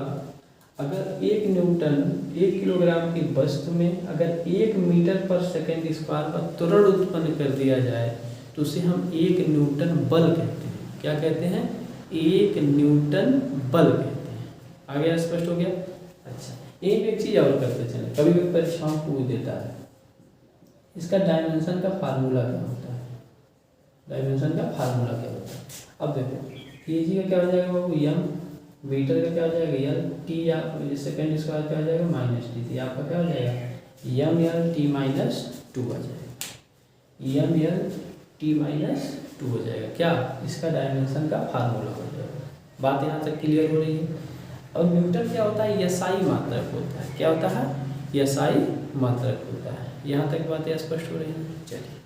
अगर 1 न्यूटन 1 किलोग्राम की वस्तु में अगर 1 मीटर पर सेकंड स्क्वायर का त्वरण उत्पन्न कर दिया जाए तो उसे हम 1 न्यूटन बल कहते हैं। क्या कहते हैं, 1 न्यूटन बल कहते हैं। आ गया, स्पष्ट हो गया? अच्छा, एक चीज़ और करते चले, कभी कभी परीक्षाओं पूछ देता है, इसका डायमेंशन का फार्मूला क्या होता है? डायमेंशन का फार्मूला क्या होता है? अब देखो, केजी का क्या हो जाएगा बाबू, एम, मीटर का क्या हो जाएगा, एल, टी, या सेकेंड स्क्वायर क्या हो जाएगा, -t, तो आपका क्या हो जाएगा, एम एल टी -2 आ जाएगा, एम एल टी -2 हो जाएगा। क्या, इसका डायमेंशन का फार्मूला हो जाएगा। बात यहाँ तक क्लियर हो रही है? और न्यूटन क्या होता है, एसआई मात्रक होता है। क्या होता है, एसआई मात्रक होता है। यहाँ तक बातें स्पष्ट हो रही हैं? चलिए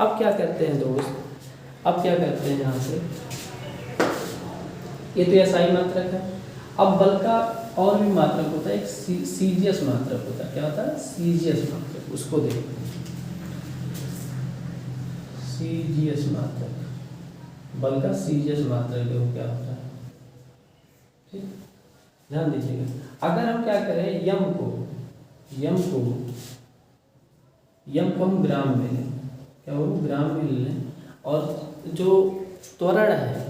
अब क्या करते हैं दोस्त, अब क्या करते हैं यहाँ से, ये तो एसआई मात्रक है। अब बल का और भी मात्रक होता है, एक सीजीएस मात्रक होता है। क्या होता है, सीजीएस मात्रक, उसको देखते हैं। सीजीएस मात्रक, बल का सीजीएस मात्रक देखो क्या होता है, ठीक, ध्यान दीजिएगा। अगर हम क्या करें, यम को हम ग्राम में लें, क्या हो, ग्राम में लें, और जो त्वरण है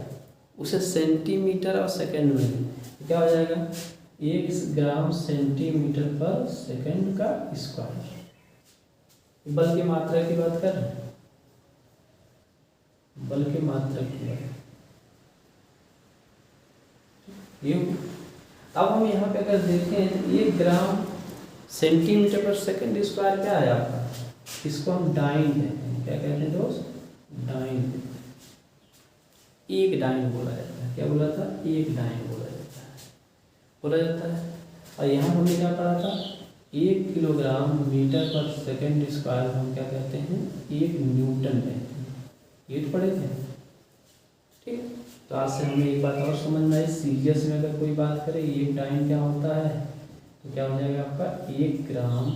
उसे सेंटीमीटर और सेकंड में लें, क्या हो जाएगा, 1 ग्राम सेंटीमीटर पर सेकंड का स्क्वायर। बल की मात्रा की बात कर रहे हैं, बल की मात्रा की बात। ये अब हम यहाँ पे अगर देखें, 1 ग्राम सेंटीमीटर पर सेकंड स्क्वायर क्या है आपका, इसको हम डाइन कहते हैं। क्या कहते हैं दोस्त, डाइन, एक डाइन बोला जाता है। क्या बोला था, एक डाइन बोला जाता है। और यहाँ हमने क्या पढ़ा था, 1 किलोग्राम मीटर पर सेकंड स्क्वायर हम क्या कहते हैं, 1 न्यूटन कहते हैं। ये तो पढ़े थे, ठीक। तो आज से हमें एक बात और समझ में आई, सीरियस में अगर कोई बात करे, 1 डाइन क्या होता है, तो क्या हो जाएगा आपका, 1 ग्राम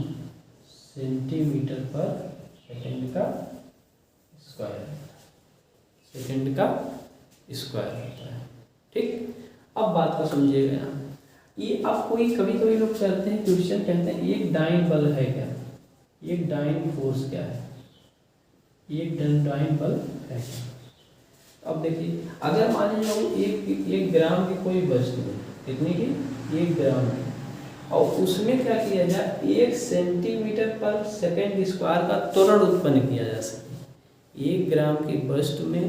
सेंटीमीटर पर सेकंड का स्क्वायर, सेकंड का स्क्वायर होता है, ठीक। अब बात को समझिएगा, ये अब कोई कभी कभी लोग करते हैं क्वेश्चन, कहते हैं एक डाइन बल है क्या, एक डाइन फोर्स क्या है, एक डाइन बल है क्या। अब देखिए, अगर मान लीजिए एक ग्राम की कोई वस्तु है, कितनी की, 1 ग्राम की, और उसमें क्या किया जाए, 1 सेंटीमीटर पर सेकंड स्क्वायर का त्वरण उत्पन्न किया जा सके। 1 ग्राम की वस्तु में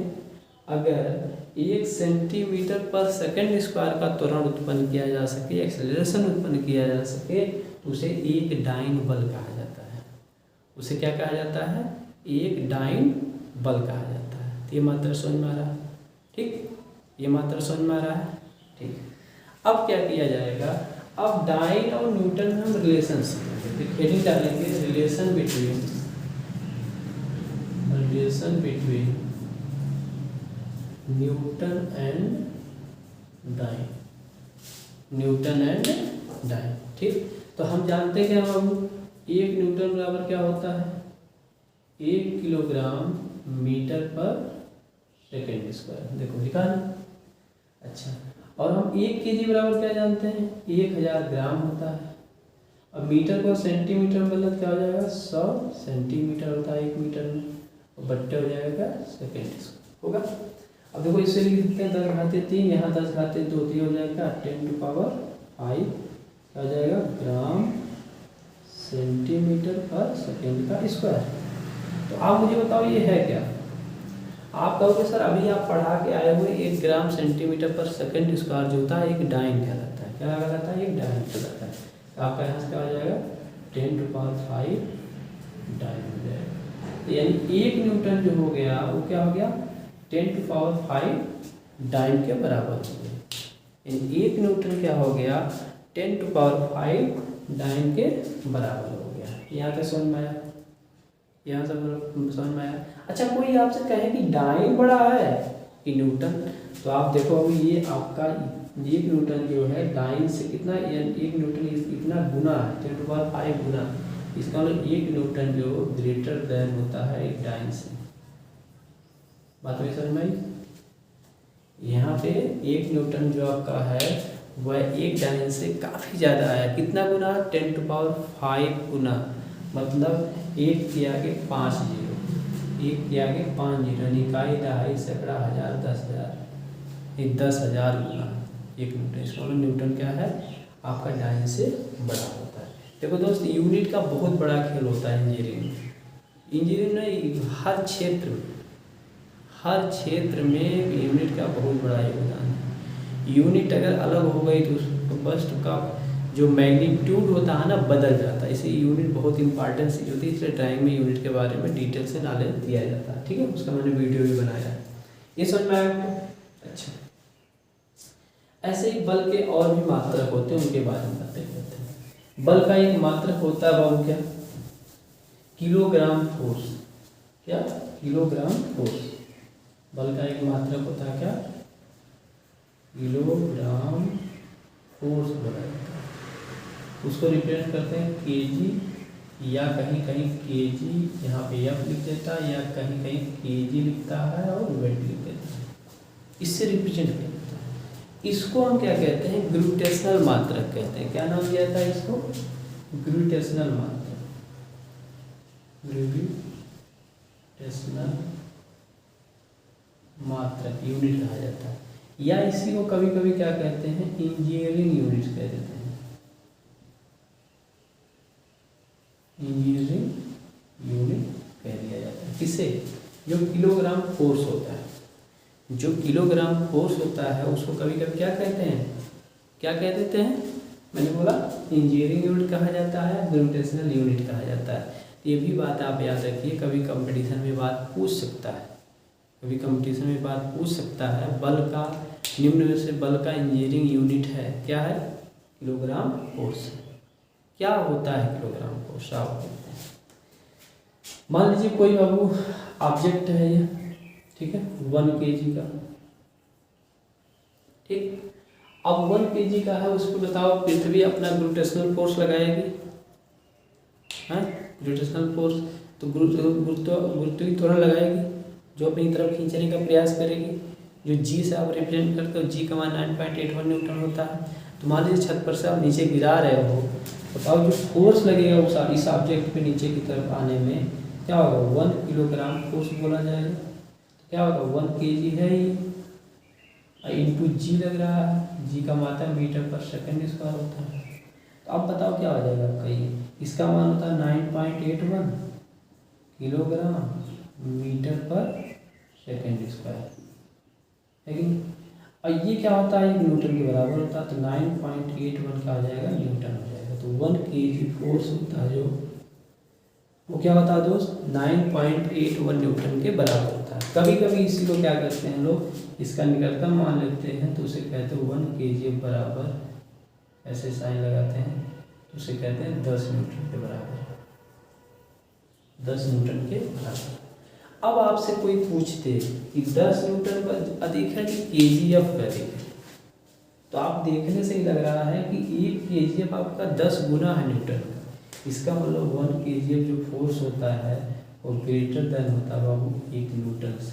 अगर 1 सेंटीमीटर पर सेकंड स्क्वायर का त्वरण उत्पन्न किया जा सके, एक्सेलरेशन उत्पन्न किया जा सके, तो उसे एक डाइन बल कहा जाता है। उसे क्या कहा जाता है, एक डाइन बल कहा जाता है। तो ये मात्रा समझ में आ रहा है, ठीक, ये मात्रा समझ में आ रहा है, ठीक। अब क्या किया जाएगा, अब डाइन और न्यूटन में हम रिलेशन हेडिंग डालेंगे, relation between Newton and dyne, Newton and dyne, ठीक। तो हम जानते हैं क्या बाबू, 1 न्यूटन बराबर क्या होता है, 1 किलोग्राम मीटर पर सेकेंड स्क्वायर, देखो लिखा है। अच्छा, और हम 1 केजी बराबर क्या जानते हैं, 1000 ग्राम होता है। अब मीटर को सेंटीमीटर में बदल क्या हो जाएगा, 100 सेंटीमीटर होता है 1 मीटर में, और बट्टे हो जाएगा सेकेंड स्क्वायर होगा। अब देखो इससे लिख सकते हैं 10 घाते 3, यहाँ 10 घाते 2, तो हो जाएगा 10⁵ क्या हो जाएगा, ग्राम सेंटीमीटर पर सेकेंड का स्क्वायर। तो आप मुझे बताओ ये है क्या। आप कहोगे सर अभी आप पढ़ा के आए हुए 1 ग्राम सेंटीमीटर पर सेकेंड स्क्वायर जो होता है एक डाइन कहलाता है। क्या कहलाता है, एक डाइन कहलाता है। तो आपका यहाँ से क्या हो जाएगा, 10⁵ डाइन हो जाएगा। यानी 1 न्यूटन जो हो गया वो क्या हो गया 10⁵ डाइन के बराबर हो गया। यानी 1 न्यूटन क्या हो गया 10⁵ डाइन के बराबर हो गया। यहाँ तक समझ में आया? यहाँ सब समझ में आया? अच्छा, कोई आपसे कहे कि डाइन बड़ा है कि न्यूटन, तो आप देखो अभी ये आपका 1 न्यूटन जो है डाइन से कितना 1 न्यूटन इतना गुना है 10⁵ गुना, इसका मतलब 1 न्यूटन जो ग्रेटर देन होता है एक डाइन से। बात में समझ में आई? यहाँ पे 1 न्यूटन जो आपका है वह एक डाइन से काफ़ी ज़्यादा है। कितना गुना? 10⁵ गुना, मतलब 1 के आगे 5 जीरो, 1 के आगे 5 जीरो, इकाई, दहाई, सैकड़ा, हज़ार, 10,000, ये 10,000 गुना 1 न्यूटन। इसका मतलब न्यूटन क्या है आपका डाइन से बड़ा होता है। देखो दोस्त, यूनिट का बहुत बड़ा खेल होता है इंजीनियरिंग में हर क्षेत्र में यूनिट का बहुत बड़ा योगदान है। यूनिट अगर अलग हो गई तो बस का जो मैग्नीट्यूड होता है ना बदल जाता है। इसे यूनिट बहुत इंपॉर्टेंट चीज़ होती है, इसलिए ड्राइंग में यूनिट के बारे में डिटेल से नॉलेज दिया जाता है। ठीक है, उसका मैंने वीडियो भी बनाया है। ये समझ में आया आपको? अच्छा, ऐसे ही बल के और भी मात्रक होते हैं, उनके बारे में बातें करते हैं। बल का एक मात्रक होता है बाबू क्या? Kilogram force. क्या? Kilogram force. बल का एक मात्रक होता है क्या? किलोग्राम फोर्स बोला जाता है। उसको रिप्रेजेंट करते हैं केजी, या कहीं कहीं केजी यहाँ पे एफ लिख देता है, या कहीं कहीं केजी लिखता है और वेट लिख देता है, इससे रिप्रेजेंट करता है। इसको हम क्या कहते हैं? ग्रेविटेशनल मात्रक कहते हैं। क्या नाम दिया था इसको? ग्रेविटेशनल मात्रक। ग्रेविटेशनल मात्रक यूनिट कहा जाता है, या इसी को कभी कभी क्या कहते हैं? इंजीनियरिंग यूनिट कह देते हैं। इंजीनियरिंग यूनिट कह दिया जाता है किसे? जो किलोग्राम फोर्स होता है। जो किलोग्राम फोर्स होता है उसको कभी कभी क्या कहते हैं? क्या कह देते हैं? मैंने बोला इंजीनियरिंग यूनिट कहा जाता है, ग्रेविटेशनल यूनिट कहा जाता है। ये भी बात आप याद रखिए, कभी कंपटीशन में बात पूछ सकता है, कभी कंपटीशन में बात पूछ सकता है। बल का निम्न में से बल का इंजीनियरिंग यूनिट है क्या है? Kilogram force. क्या होता है किलोग्राम फोर्स? आप देखते हैं, मान लीजिए कोई बाबू ऑब्जेक्ट है ये, ठीक है, 1 kg का, ठीक। अब 1 kg का है, उसको बताओ पृथ्वी अपना ग्रेविटेशनल फोर्स लगाएगी, हाँ, ग्रेविटेशनल फोर्स तो गुरुत्वाकर्षण त्वरण लगाएगी, जो अपनी तरफ खींचने का प्रयास करेगी, जो जी से आप रिप्रेजेंट करते हो। जी का मान 9.81 न्यूटन होता है। तो मान लीजिए छत पर से आप नीचे गिरा रहे हो, बताओ जो फोर्स लगेगा उस इस ऑब्जेक्ट पे नीचे की तरफ आने में क्या होगा? 1 किलोग्राम फोर्स बोला जाएगा। तो क्या होगा? 1 kg है ये, इंटू जी लग रहा है, जी का मात्रा मीटर पर सेकंड स्क्वायर होता है। तो अब बताओ क्या हो जाएगा आपका ये? इसका मान होता है 9.81 किलोग्राम मीटर पर सेकंड स्क्वायर, लेकिन और ये क्या होता है? 1 न्यूटन के बराबर होता है। तो 9.81 क्या हो जाएगा? न्यूटन हो जाएगा। तो 1 kg फोर्स होता है जो, वो क्या होता है दोस्त? 9.81 न्यूटन के बराबर होता है। कभी कभी इसी को क्या करते हैं लोग, इसका निकटतम मान लेते हैं, तो उसे कहते हैं 1 kg बराबर, ऐसे साइन लगाते हैं, तो उसे कहते हैं 10 न्यूटन के बराबर, 10 न्यूटन के बराबर। अब आपसे कोई पूछते कि 10 न्यूटन पर अधिक है कि केजीएफ पर अधिक है, तो आप देखने से ही लग रहा है कि 1 केजीएफ आपका 10 गुना है न्यूटन का। इसका मतलब 1 केजीएफ जो फोर्स होता है वो ग्रेटर देन होता है बाबू 1 न्यूटन से।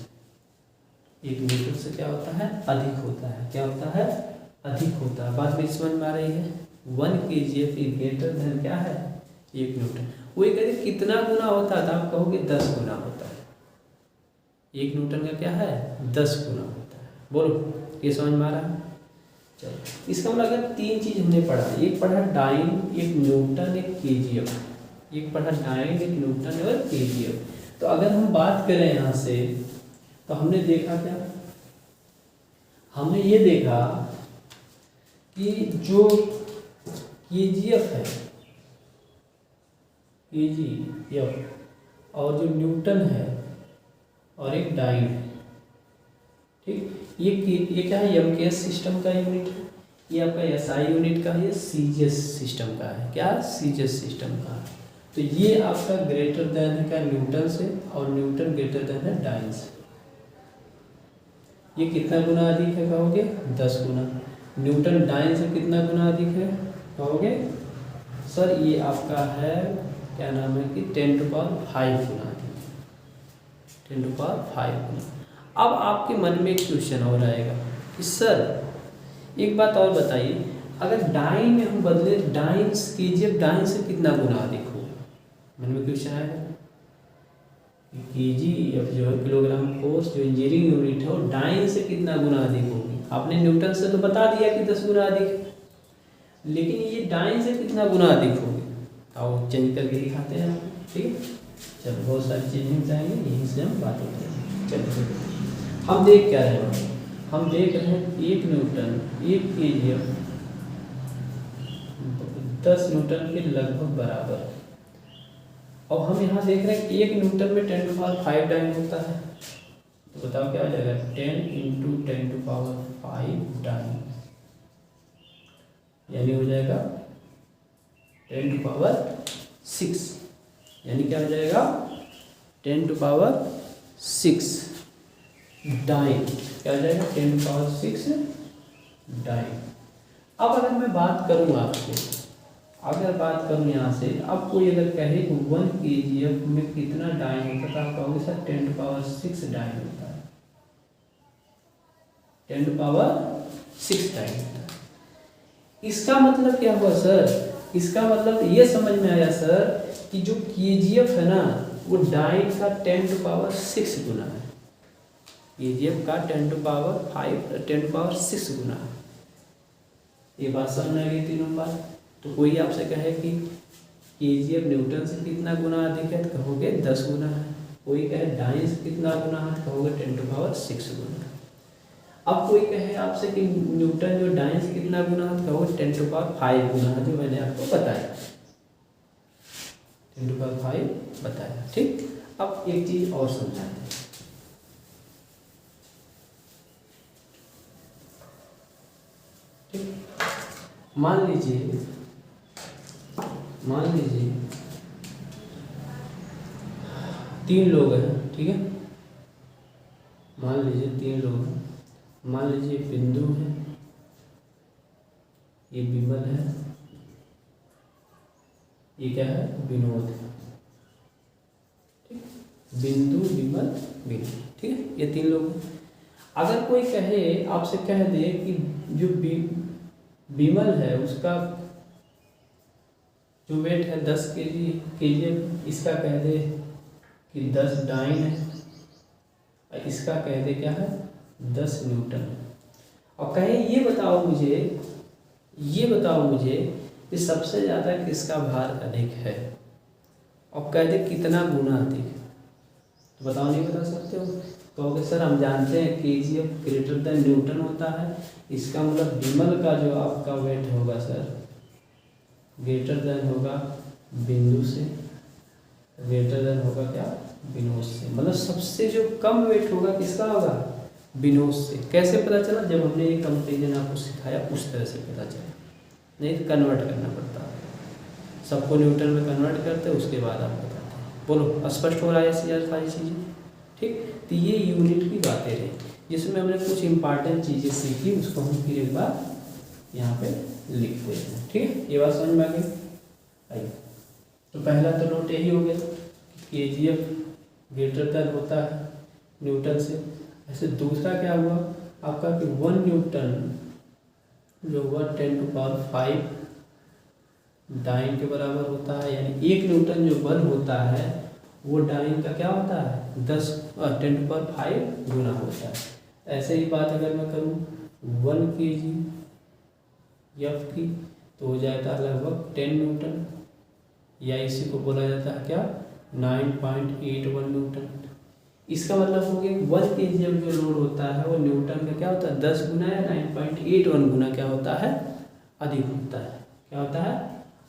1 न्यूटन से क्या होता है? अधिक होता है। क्या होता है? अधिक होता है। बात मेरी समझ में आ रही है? 1 केजीएफ ग्रेटर देन क्या है? 1 न्यूटन। वो कहते कितना गुना होता है? तो आप कहोगे 10 गुना होता है। 1 न्यूटन का क्या है? 10 गुना होता है। बोलो, ये समझ में आ रहा है? चलो, इसका मतलब 3 चीज हमने पढ़ा। एक पढ़ा डाइन, एक न्यूटन, एक केजीएफ। एक पढ़ा डाइन, एक न्यूटन और केजीएफ। तो अगर हम बात करें यहाँ से, तो हमने देखा क्या? हमने ये देखा कि जो केजीएफ है, केजीएफ और जो न्यूटन है और एक डाइन है, ठीक। ये क्या है, एमकेएस सिस्टम का यूनिट है, ये आपका एसआई यूनिट का है, ये सीजीएस सिस्टम का है, क्या सीजीएस सिस्टम का है। तो ये आपका ग्रेटर देन है क्या, न्यूटन से, और न्यूटन ग्रेटर देन है डाइन से। ये कितना गुना अधिक है कहोगे, 10 गुना। न्यूटन डाइन से कितना गुना अधिक है कहोगे, सर ये आपका है क्या नाम है कि 10⁵ गुना अधिक, 10⁵ गुना। अब आपके मन में एक क्वेश्चन और आएगा कि सर एक बात और बताइए, अगर डाइन में हम बदले, डाइन केजीएफ डाइन से कितना गुना अधिक हो, मन में क्वेश्चन आएगा। केजीएफ जो है किलोग्राम फोर्स, जो इंजीनियरिंग यूनिट है, वो डाइन से कितना गुना अधिक होगी। आपने न्यूटन से तो बता दिया कि 10 गुना अधिक है, लेकिन ये डाइन से कितना गुना अधिक होगी, आओ चेंज करके दिखाते हैं, ठीक है। चलो बहुत सारी चेंजिंग आएंगे, यहीं से हम बात होते हैं। चलो हम देख क्या रहे हैं, हम देख रहे हैं 1 न्यूटन 1 केजीएफ 10 न्यूटन के लगभग बराबर। और हम यहाँ देख रहे हैं 1 न्यूटन में 10⁵ डाइन होता है, तो बताओ क्या हो जाएगा, 10 × 10⁵ डाइन, यानी हो जाएगा 10⁶, यानी क्या हो जाएगा 10⁶ डाइन, क्या हो जाएगा 10⁶ डाइन। अब अगर मैं बात करूँ आपसे, अगर बात करूँ यहाँ से, अब कोई अगर कहे कि 1 केजीएफ में कितना डाइन होता है, तो आप कहोगे सर 10⁶ डाइन होता है, 10⁶ डाइन होता है। इसका मतलब क्या हुआ सर, इसका मतलब ये समझ में आया सर कि जो केजीएफ है ना, वो डाइन का 10⁶ गुना है, केजीएफ का 10⁵ गुना है। ये बात समझ में आ गई तीनों बात। तो कोई आपसे कहे कि केजीएफ न्यूटन से कितना गुना अधिक है, तो कहोगे 10 गुना है। कोई कहे डाइन से कितना गुना है, कहोगे 10⁶ गुना है। अब कोई कहे आपसे कि न्यूटन जो डाइन से कितना गुना है, तो कहोगे 10⁵ गुना है, जो मैंने आपको बताया 10⁵ बताया, ठीक। अब एक चीज और समझाते हैं, ठीक। मान लीजिए 3 लोग हैं, ठीक है। मान लीजिए 3 लोग हैं, मान लीजिए बिंदु है, ये विमल है, ये क्या है, विनोद है, ठीक। बिंदु, विमल, विनोद, ठीक है, ये 3 लोग हैं। अगर कोई कहे, आपसे कह दे कि जो विमल है उसका जो वेट है 10 केजी, इसका कह दे कि 10 डाइन है, और इसका कह दे क्या है 10 न्यूटन। और कहे ये बताओ मुझे कि सबसे ज़्यादा किसका भार अधिक है, और कह दे कितना गुना अधिक है, तो बताओ, नहीं बता सकते हो। कहोगे सर हम जानते हैं केजीएफ ग्रेटर देन न्यूटन होता है, इसका मतलब विमल का जो आपका वेट होगा सर ग्रेटर देन होगा बिंदु से, ग्रेटर देन होगा क्या, विनोद से। मतलब सबसे जो कम वेट होगा किसका होगा, विनोद से। कैसे पता चला, जब हमने ये कंपेरिजन आपको सिखाया उस तरह से पता चला, नहीं तो कन्वर्ट करना पड़ता है, सबको न्यूटन में कन्वर्ट करते उसके बाद आप बताते हैं। बोलो स्पष्ट हो रहा है ऐसी सारी चीज़ें, ठीक। तो ये यूनिट की बातें रही, जिसमें हमने कुछ इंपॉर्टेंट चीज़ें सीखी, उसको हम फिर एक बार यहाँ पे लिखते हैं, ठीक है। ये बात समझ में आ गई। आइए, तो पहला तो नोट यही हो गया, केजीएफ ग्रेटर देन होता है न्यूटन से। ऐसे दूसरा क्या हुआ आपका कि 1 न्यूटन जो हुआ 10⁵ डाइन के बराबर होता है, यानी 1 न्यूटन जो बल होता है वो डाइन का क्या होता है 10⁵ गुना होता है। ऐसे ही बात अगर मैं करूँ 1 केजीएफ की, तो हो जाता है लगभग 10 न्यूटन, या इसी को बोला जाता है क्या 9.81 न्यूटन। इसका मतलब हो गया 1 केजीएफ जो लोड होता है वो न्यूटन का क्या होता है 10 गुना या 9.81 गुना क्या होता है अधिक होता है, क्या होता है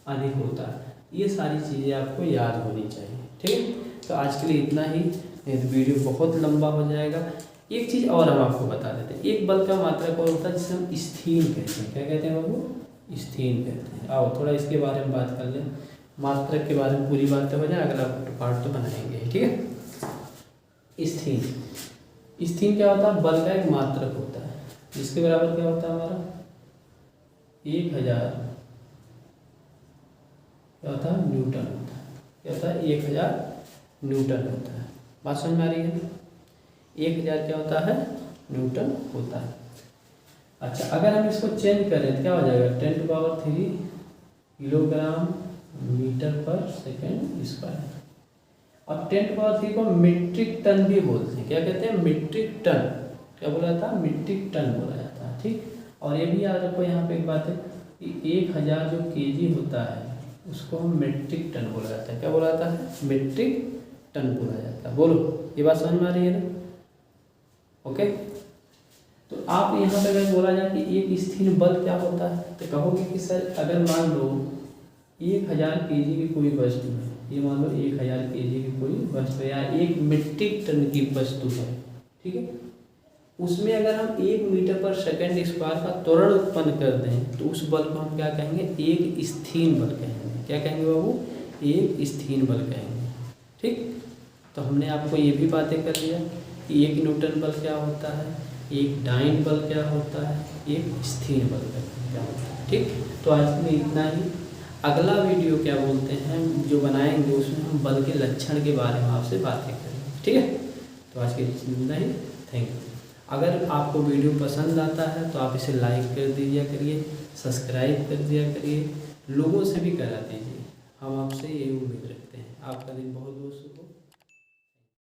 अधिक होता है। ये सारी चीज़ें आपको याद होनी चाहिए, ठीक है। तो आज के लिए इतना ही, नहीं तो वीडियो बहुत लंबा हो जाएगा। एक चीज़ और हम आपको बता देते हैं, एक बल का मात्रक और होता है जिसे हम स्थीन कहते हैं। क्या कहते हैं बाबू? स्थीन कहते हैं। आओ थोड़ा इसके बारे में बात कर लें, मात्रक के बारे में पूरी बात हो जाए, अगला पार्ट तो बनाएंगे, ठीक है। स्थीन, स्थीन क्या होता है? बल का एक मात्रक होता है जिसके बराबर क्या होता है हमारा 1000 क्या होता है? न्यूटन होता है। क्या होता है? 1000 न्यूटन होता है। बात समझ में आ रही है? 1000 क्या होता है? न्यूटन होता है। अच्छा, अगर हम इसको चेंज करें तो क्या हो जाएगा? 10⁻³ किलोग्राम मीटर पर सेकेंड स्क्वायर। अब 10⁻³ को मीट्रिक टन भी बोलते हैं। क्या कहते हैं? Metric ton. क्या बोला जाता है? मीट्रिक टन बोला जाता है, ठीक। और ये भी याद रखो यहाँ पे एक बात है कि 1000 जो केजी होता है उसको हम मीट्रिक टन बोला जाता है। क्या बोला जाता है? मीट्रिक टन बोला जाता है। बोलो, ये बात समझ में आ रही है ना? ओके। तो आप यहाँ पे अगर बोला जाए कि एक स्थिर बल क्या होता है तो कहोगे कि सर अगर मान लो 1000 केजी की कोई वस्तु है, ये मान लो 1000 केजी की कोई वस्तु है या 1 मीट्रिक टन की वस्तु है, ठीक है, उसमें अगर हम 1 मीटर पर सेकेंड स्क्वायर का त्वरण उत्पन्न कर दें तो उस बल को हम क्या कहेंगे? एक स्थिर बल कहेंगे। क्या कहेंगे बाबू? एक स्थिर बल कहेंगे, ठीक। तो हमने आपको ये भी बातें कर दिया कि एक न्यूटन बल क्या होता है, एक डाइन बल क्या होता है, एक स्थिर बल क्या होता है, ठीक। तो आज में इतना ही। अगला वीडियो क्या बोलते हैं जो बनाएंगे उसमें हम बल के लक्षण के बारे में आपसे बातें करेंगे, ठीक है। तो आज के लिए इतना ही। Thank you. अगर आपको वीडियो पसंद आता है तो आप इसे लाइक कर दीजिए करिए, सब्सक्राइब कर दिया करिए, लोगों से भी करा दीजिए। हम आपसे यही उम्मीद रखते हैं। आपका दिन बहुत बहुत शुभ हो।